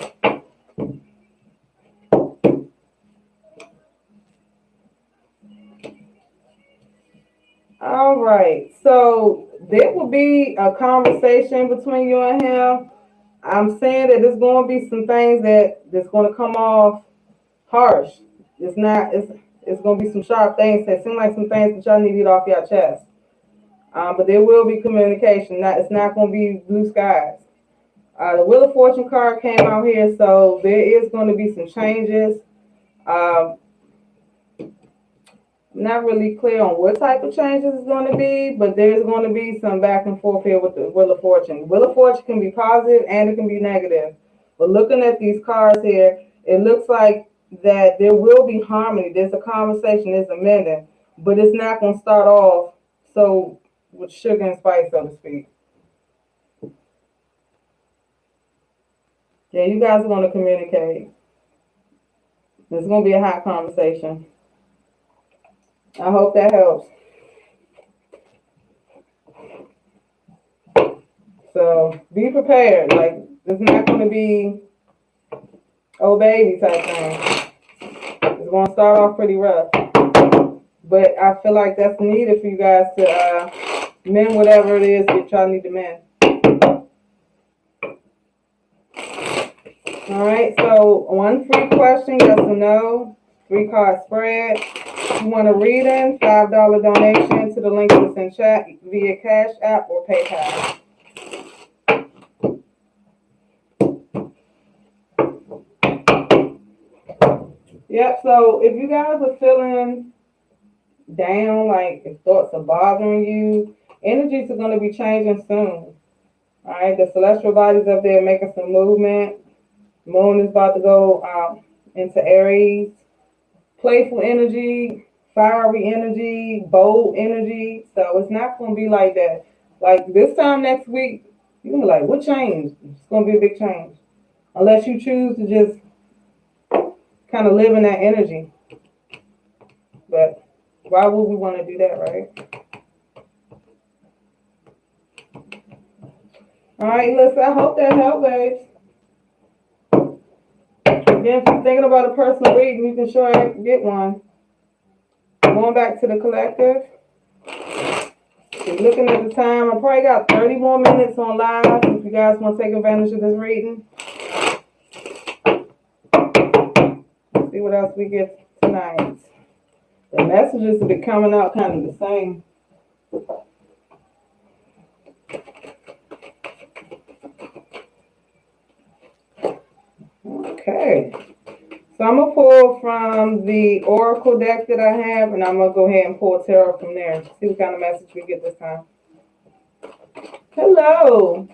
All right, so there will be a conversation between you and him. I'm saying that there's going to be some things that's going to come off harsh. It's not. It's going to be some sharp things that seem like some things that y'all need to get off your chest. But there will be communication. It's not going to be blue skies. The Wheel of Fortune card came out here, so there is going to be some changes. I'm not really clear on what type of changes it's going to be, but there's going to be some back and forth here with the Wheel of Fortune. Wheel of Fortune can be positive and it can be negative. But looking at these cards here, it looks like that there will be harmony. There's a conversation, there's a mending, but it's not going to start off so with sugar and spice, so to speak. Yeah, you guys are going to communicate. There's going to be a hot conversation. I hope that helps. So be prepared. Like, it's not going to be oh baby type thing. It's going to start off pretty rough. But I feel like that's needed for you guys to mend whatever it is that y'all need to mend. All right, so one free question, yes or no, 3-card spread. If you want a reading, $5 donation to the link that's in chat via Cash App or PayPal. Yep, so if you guys are feeling down, like if thoughts are bothering you, energies are going to be changing soon. All right, the celestial bodies up there making some movement. Moon is about to go into Aries. Playful energy, fiery energy, bold energy. So it's not going to be like that. Like this time next week, you're going to be like, what changed? It's going to be a big change. Unless you choose to just kind of live in that energy. But Why would we want to do that, right? All right, listen, I hope that helped, babes. Again, if you're thinking about a personal reading, you can sure get one. Going back to the collective. Looking at the time, I probably got 30 more minutes on live if you guys want to take advantage of this reading. See what else we get tonight. The messages have been coming out kind of the same. Okay. So I'm going to pull from the Oracle deck that I have, and I'm going to go ahead and pull tarot from there. See what kind of message we get this time. Hello.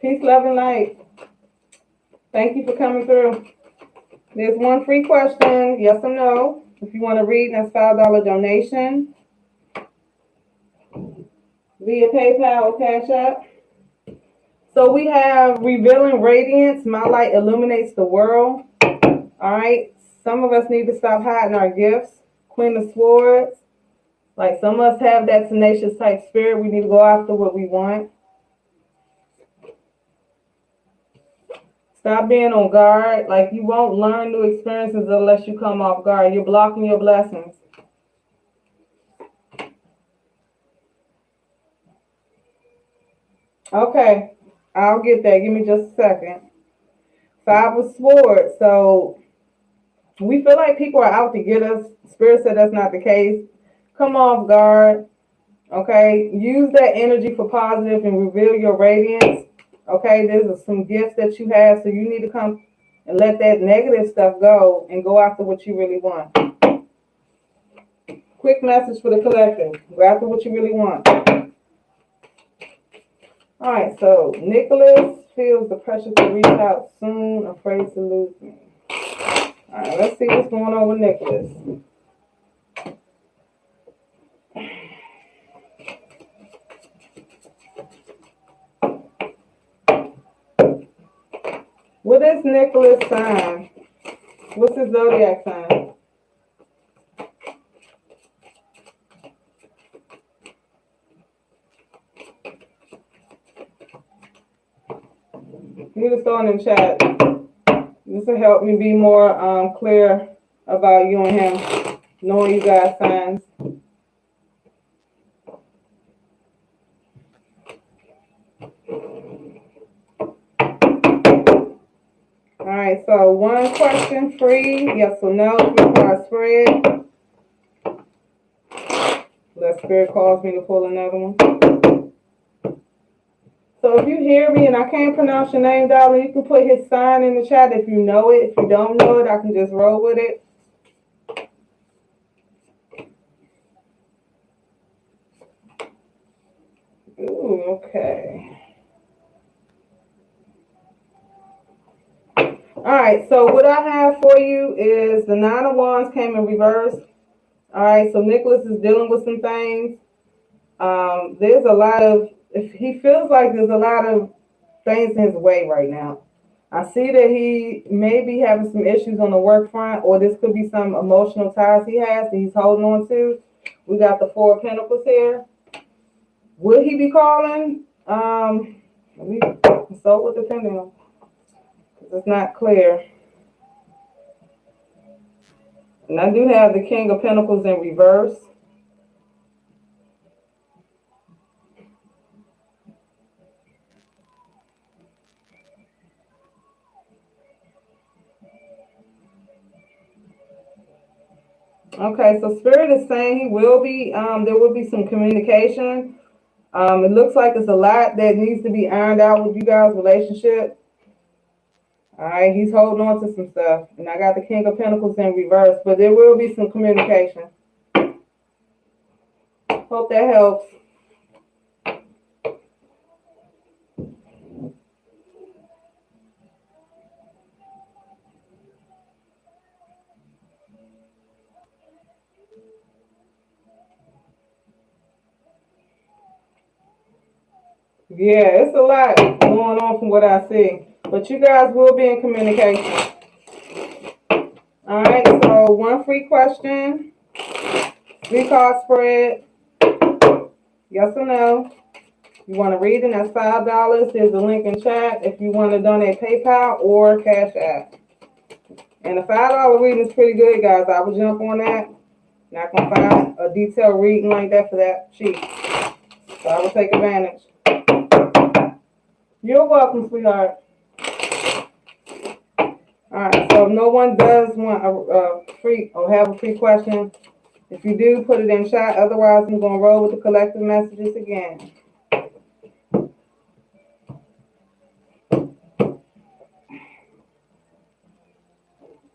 Peace, love, and light. Thank you for coming through. There's one free question, yes or no. If you want to read, that's $5 donation via PayPal or Cash App. So we have Revealing Radiance. My light illuminates the world. All right. Some of us need to stop hiding our gifts. Queen of Swords. Like some of us have that tenacious type spirit. We need to go after what we want. Stop being on guard. Like you won't learn new experiences unless you come off guard. You're blocking your blessings. Okay, I'll get that. Give me just a second. 5 of Swords. So we feel like people are out to get us. Spirit said that's not the case. Come off guard. Okay, use that energy for positive and reveal your radiance. Okay, there's some gifts that you have, so you need to come and let that negative stuff go and go after what you really want. Quick message for the collective. Go after what you really want. All right, so Nicholas feels the pressure to reach out soon, afraid to lose me. All right, let's see what's going on with Nicholas. What is Nicholas' sign? What's his zodiac sign? You just throw it in the chat. This will help me be more clear about you and him, knowing you guys' signs. All right, so one question free, yes or no, 3-card spread. Let Spirit calls me to pull another one. So if you hear me and I can't pronounce your name, darling, you can put his sign in the chat if you know it. If you don't know it, I can just roll with it. Ooh, okay. All right, so what I have for you is the 9 of Wands came in reverse. All right, so Nicholas is dealing with some things. There's a lot of, if he feels like there's a lot of things in his way right now. I see that he may be having some issues on the work front, or this could be some emotional ties he has that he's holding on to. We got the 4 of Pentacles here. Will he be calling? We consult with the pendulum because it's not clear. And I do have the King of Pentacles in reverse. Okay, so Spirit is saying he will be, there will be some communication. It looks like there's a lot that needs to be ironed out with you guys' relationship. All right, he's holding on to some stuff. And I got the King of Pentacles in reverse, but there will be some communication. Hope that helps. Yeah, it's a lot going on from what I see. But you guys will be in communication. All right, so So 1 free question, 3 card spread, yes or no. You want to read it, that's $5. There's a link in chat if you want to donate PayPal or Cash App. And the $5 reading is pretty good, guys. I would jump on that. Not going to find a detailed reading like that for that cheap. So I will take advantage. You're welcome, sweetheart. Alright, so if no one does want a free or have a free question, if you do, put it in chat. Otherwise, I'm going to roll with the collective messages again.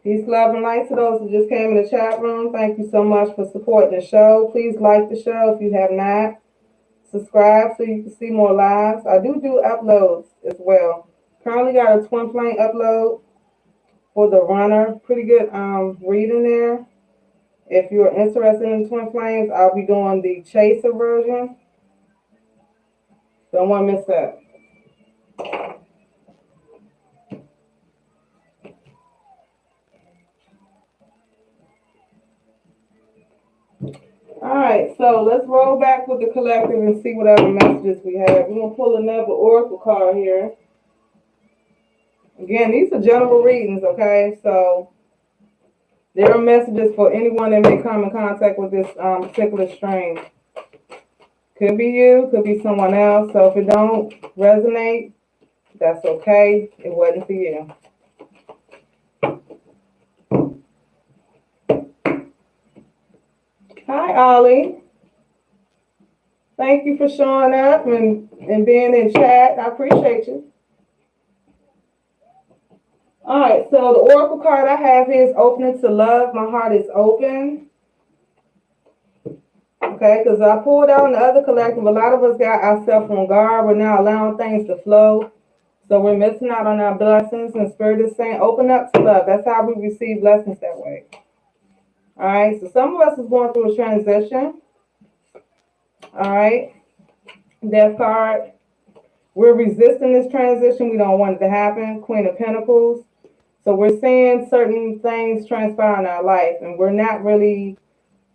Peace, love, and light to those who just came in the chat room. Thank you so much for supporting the show. Please like the show if you have not. Subscribe so you can see more lives. I do uploads as well. Currently got a twin flame upload for the runner. Pretty good reading there. If you're interested in twin flames, I'll be doing the chaser version. Don't want to miss that. Alright, so let's roll back with the collective and see what other messages we have. We're going to pull another oracle card here. Again, these are general readings, okay? So there are messages for anyone that may come in contact with this particular stream. Could be you, could be someone else. So if it don't resonate, that's okay. It wasn't for you. Hi, Ollie. Thank you for showing up and being in chat. I appreciate you. All right, so the oracle card I have here is opening to love. My heart is open. Okay, because I pulled out in the other collective, a lot of us got ourselves on guard. We're now allowing things to flow. So we're missing out on our blessings. And Spirit is saying, open up to love. That's how we receive blessings that way. All right, so some of us is going through a transition. All right, Death card. We're resisting this transition. We don't want it to happen. Queen of Pentacles. So we're seeing certain things transpire in our life, and we're not really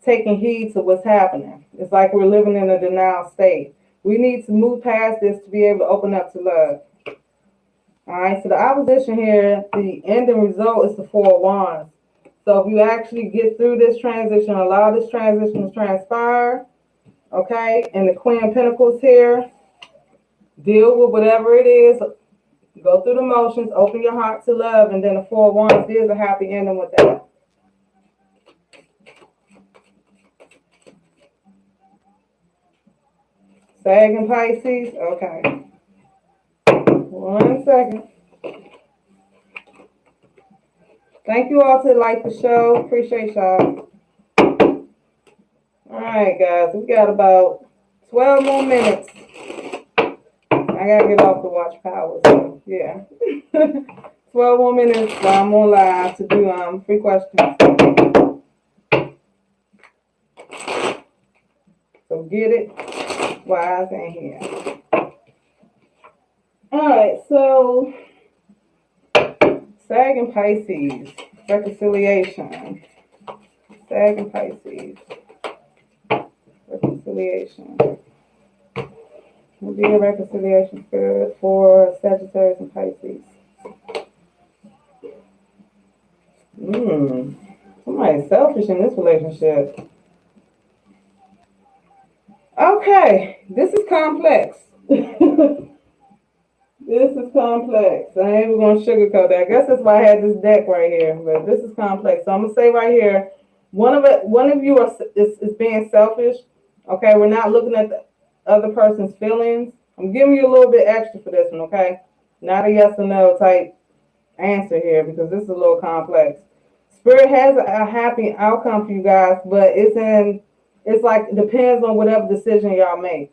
taking heed to what's happening. It's like we're living in a denial state. We need to move past this to be able to open up to love. All right, so the opposition here, the ending result is the 4 of Wands. So if you actually get through this transition, allow this transition to transpire, okay, and the Queen of Pentacles here, deal with whatever it is, go through the motions, open your heart to love, and then the 4 of Wands, there's a happy ending with that. Sag and Pisces, okay. 1 second. Thank you all to like the show. Appreciate y'all. All right, guys. We got about 12 more minutes. I got to get off the watch power. So, yeah. 12 more minutes while I'm on live to do free questions. So get it while I ain't here. All right, so Sag and Pisces, reconciliation. Sag and Pisces, reconciliation. Will be a reconciliation spirit for Sagittarius and Pisces. Somebody's selfish in this relationship. Okay, this is complex. This is complex. I ain't even going to sugarcoat that. I guess that's why I had this deck right here. But this is complex. So I'm going to say right here, one of you is being selfish. Okay, we're not looking at the other person's feelings. I'm giving you a little bit extra for this one, okay? Not a yes or no type answer here because this is a little complex. Spirit has a happy outcome for you guys, but it's like it depends on whatever decision y'all make.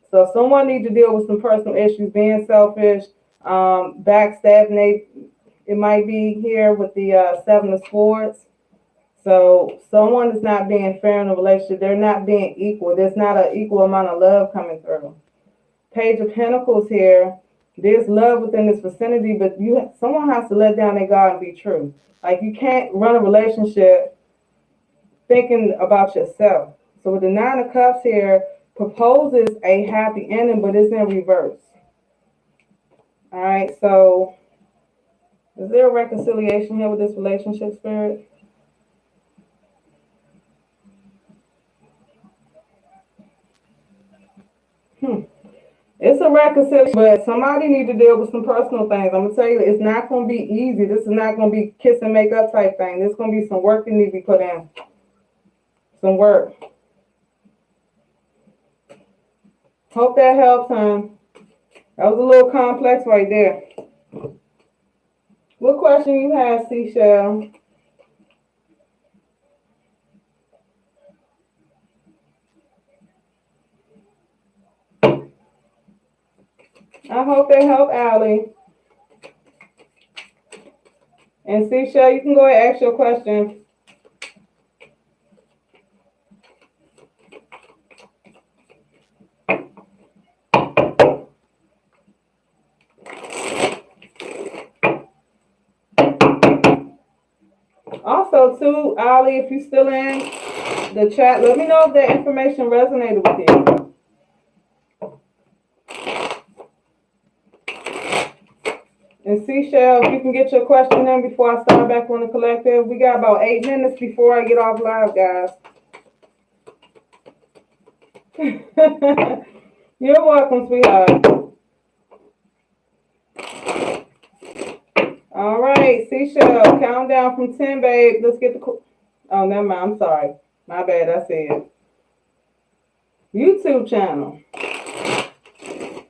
So someone needs to deal with some personal issues, being selfish, backstabbing. It might be here with the 7 of Swords. So someone is not being fair in a relationship. They're not being equal. There's not an equal amount of love coming through. Page of Pentacles here. There's love within this vicinity, but someone has to let down their guard and be true. Like you can't run a relationship thinking about yourself. So with the Nine of Cups here, proposes a happy ending, but it's in reverse. All right, so is there a reconciliation here with this relationship, Spirit? It's a reconciliation, but somebody need to deal with some personal things. I'm gonna tell you, it's not gonna be easy. This is not gonna be kiss and make up type thing. There's gonna be some work that needs to be put in. Some work. Hope that helps, hon. That was a little complex right there. What question you have, Seashell? I hope they help Allie. And Seashell, you can go ahead and ask your question. Also, too, Allie, if you're still in the chat, let me know if that information resonated with you. And Seashell, if you can get your question in before I start back on the collective. We got about 8 minutes before I get off live, guys. You're welcome, sweetheart. All right, Seashell, count down from 10, babe. Let's get the... Oh, never mind. I'm sorry. My bad. I said YouTube channel.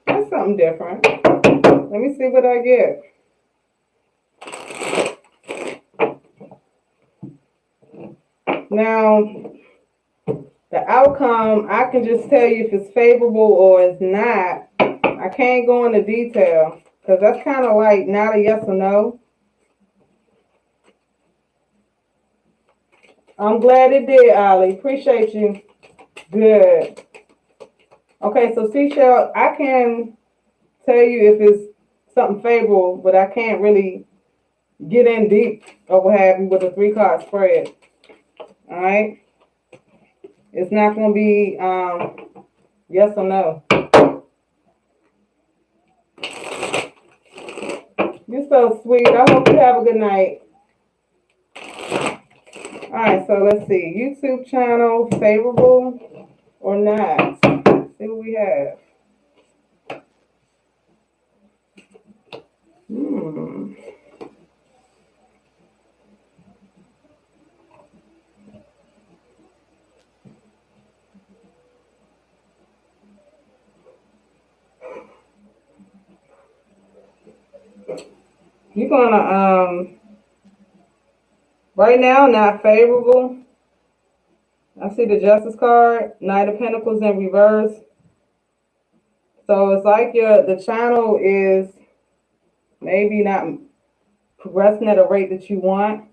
That's something different. Let me see what I get. Now, the outcome, I can just tell you if it's favorable or it's not. I can't go into detail because that's kind of like not a yes or no. I'm glad it did, Ollie. Appreciate you. Good. Okay, so Seashell, I can tell you if it's something favorable, but I can't really get in deep or what have you with a 3-card spread. All right? It's not going to be yes or no. You're so sweet. I hope you have a good night. All right, so let's see. YouTube channel, favorable or not? Let's see what we have. You're gonna right now not favorable. I see the Justice card, Knight of Pentacles in reverse. So it's like the channel is maybe not progressing at a rate that you want.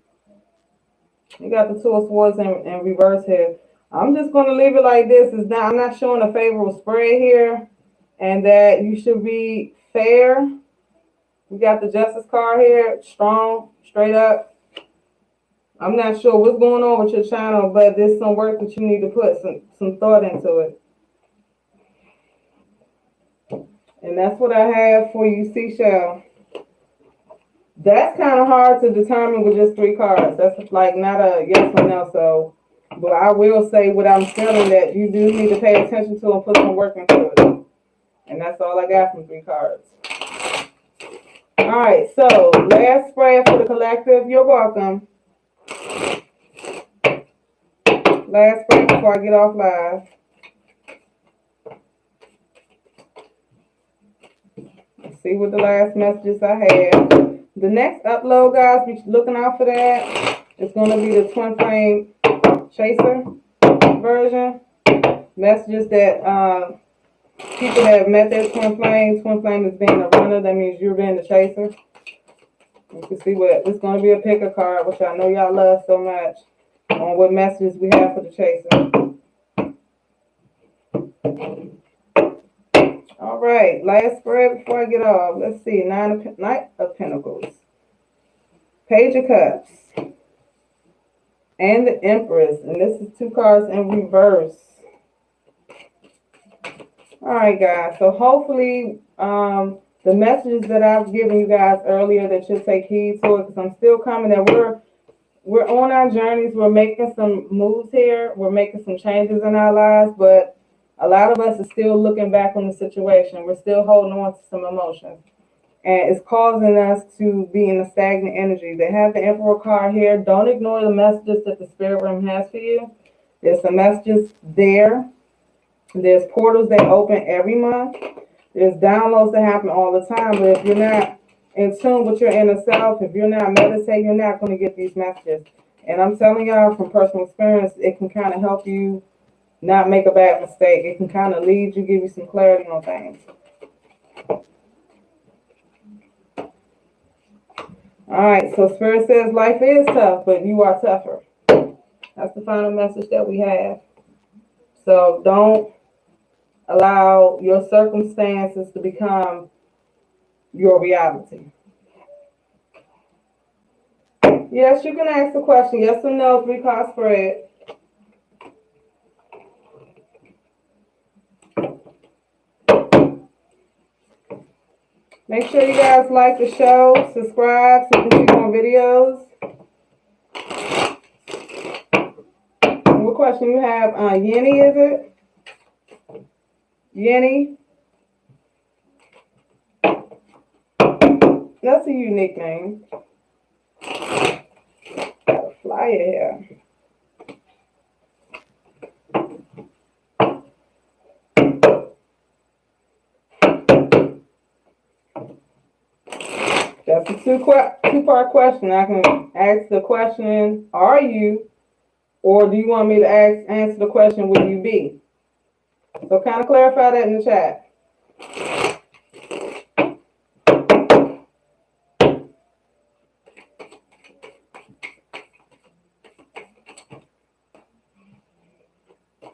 You got the Two of Swords in reverse here. I'm just going to leave it like this. I'm not showing a favorable spread here, and that you should be fair. We got the Justice card here, strong, straight up. I'm not sure what's going on with your channel, but there's some work that you need to put some thought into it. And that's what I have for you, Seashell. That's kind of hard to determine with just 3 cards. That's like not a yes or no. So, but I will say what I'm feeling that you do need to pay attention to and put some work into it. And that's all I got from 3 cards. All right, so last spread for the collective. You're welcome. Last spread before I get off live. Let's see what the last messages I have. The next upload, guys, be looking out for that. It's going to be the Twin Flame Chaser version. Messages that people that have met their twin flame. Twin flame is being a runner. That means you're being the chaser. You can see what it's going to be a picker card, which I know y'all love so much, on what messages we have for the chaser. All right, last spread before I get off. Let's see, Knight of Pentacles, Page of Cups, and the Empress. And this is 2 cards in reverse. All right, guys. So hopefully the messages that I've given you guys earlier, that you'll take heed to it, because I'm still coming, that we're on our journeys. We're making some moves here. We're making some changes in our lives, but a lot of us are still looking back on the situation. We're still holding on to some emotions. And it's causing us to be in a stagnant energy. They have the Emperor card here. Don't ignore the messages that the Spirit Realm has for you. There's some messages there. There's portals that open every month. There's downloads that happen all the time. But if you're not in tune with your inner self, if you're not meditating, you're not going to get these messages. And I'm telling y'all from personal experience, it can kind of help you not make a bad mistake. It can kind of lead you, give you some clarity on things. All right, so Spirit says life is tough, but you are tougher. That's the final message that we have. So don't allow your circumstances to become your reality. Yes, you can ask the question. Yes or no, 3-card spread. Make sure you guys like the show, subscribe so you can see more videos. What question you have? Yenny, is it? Yenny? That's a unique name. Got a flyer here. That's a two-part question. I can ask the question, are you? Or do you want me to answer the question, will you be? So kind of clarify that in the chat.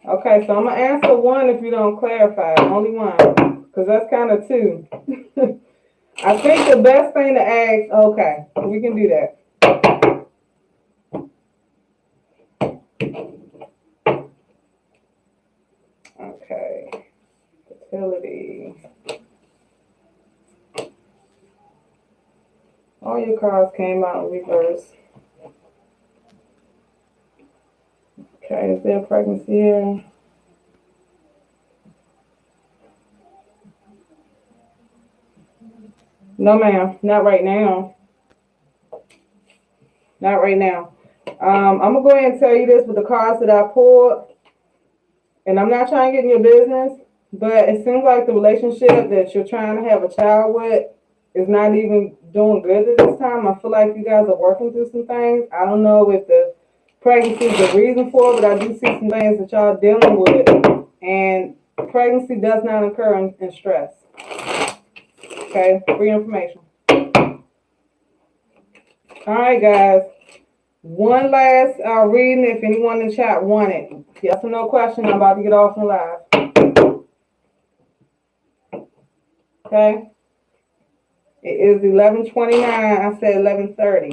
Okay, so I'm going to answer one if you don't clarify. Only one. Because that's kind of two. I think the best thing to ask, okay, we can do that. Okay. Fertility. All your cards came out in reverse. Okay, is there a pregnancy here? No, ma'am. Not right now. Not right now. I'm going to go ahead and tell you this with the cards that I pulled. And I'm not trying to get in your business, but it seems like the relationship that you're trying to have a child with is not even doing good at this time. I feel like you guys are working through some things. I don't know if the pregnancy is the reason for it, but I do see some things that y'all dealing with. And pregnancy does not occur in stress. Okay, free information. All right, guys. One last reading if anyone in the chat wanted. Yes or no question. I'm about to get off on live. Okay. It is 11:29. I said 11:30.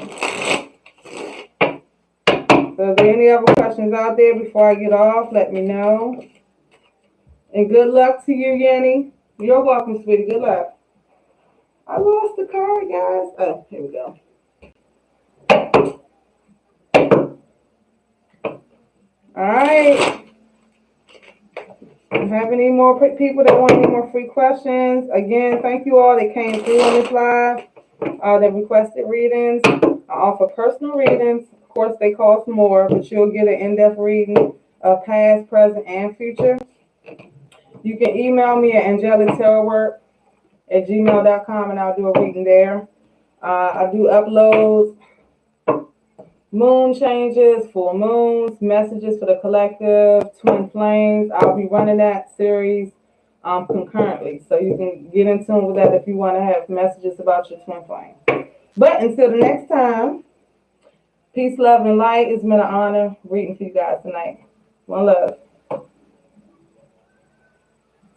So if there are any other questions out there before I get off, let me know. And good luck to you, Yenny. You're welcome, sweetie. Good luck. I lost the card, guys. Oh, here we go. All right. Have any more people that want any more free questions? Again, thank you all that came through on this live, that requested readings. I offer personal readings. Of course, they cost more, but you'll get an in-depth reading of past, present, and future. You can email me at AngelicTarotWork@gmail.com, and I'll do a reading there. I do uploads, moon changes, full moons, messages for the collective, twin flames. I'll be running that series concurrently, so you can get in tune with that if you want to have messages about your twin flame. But until the next time, peace, love, and light. It's been an honor reading for you guys tonight. One love.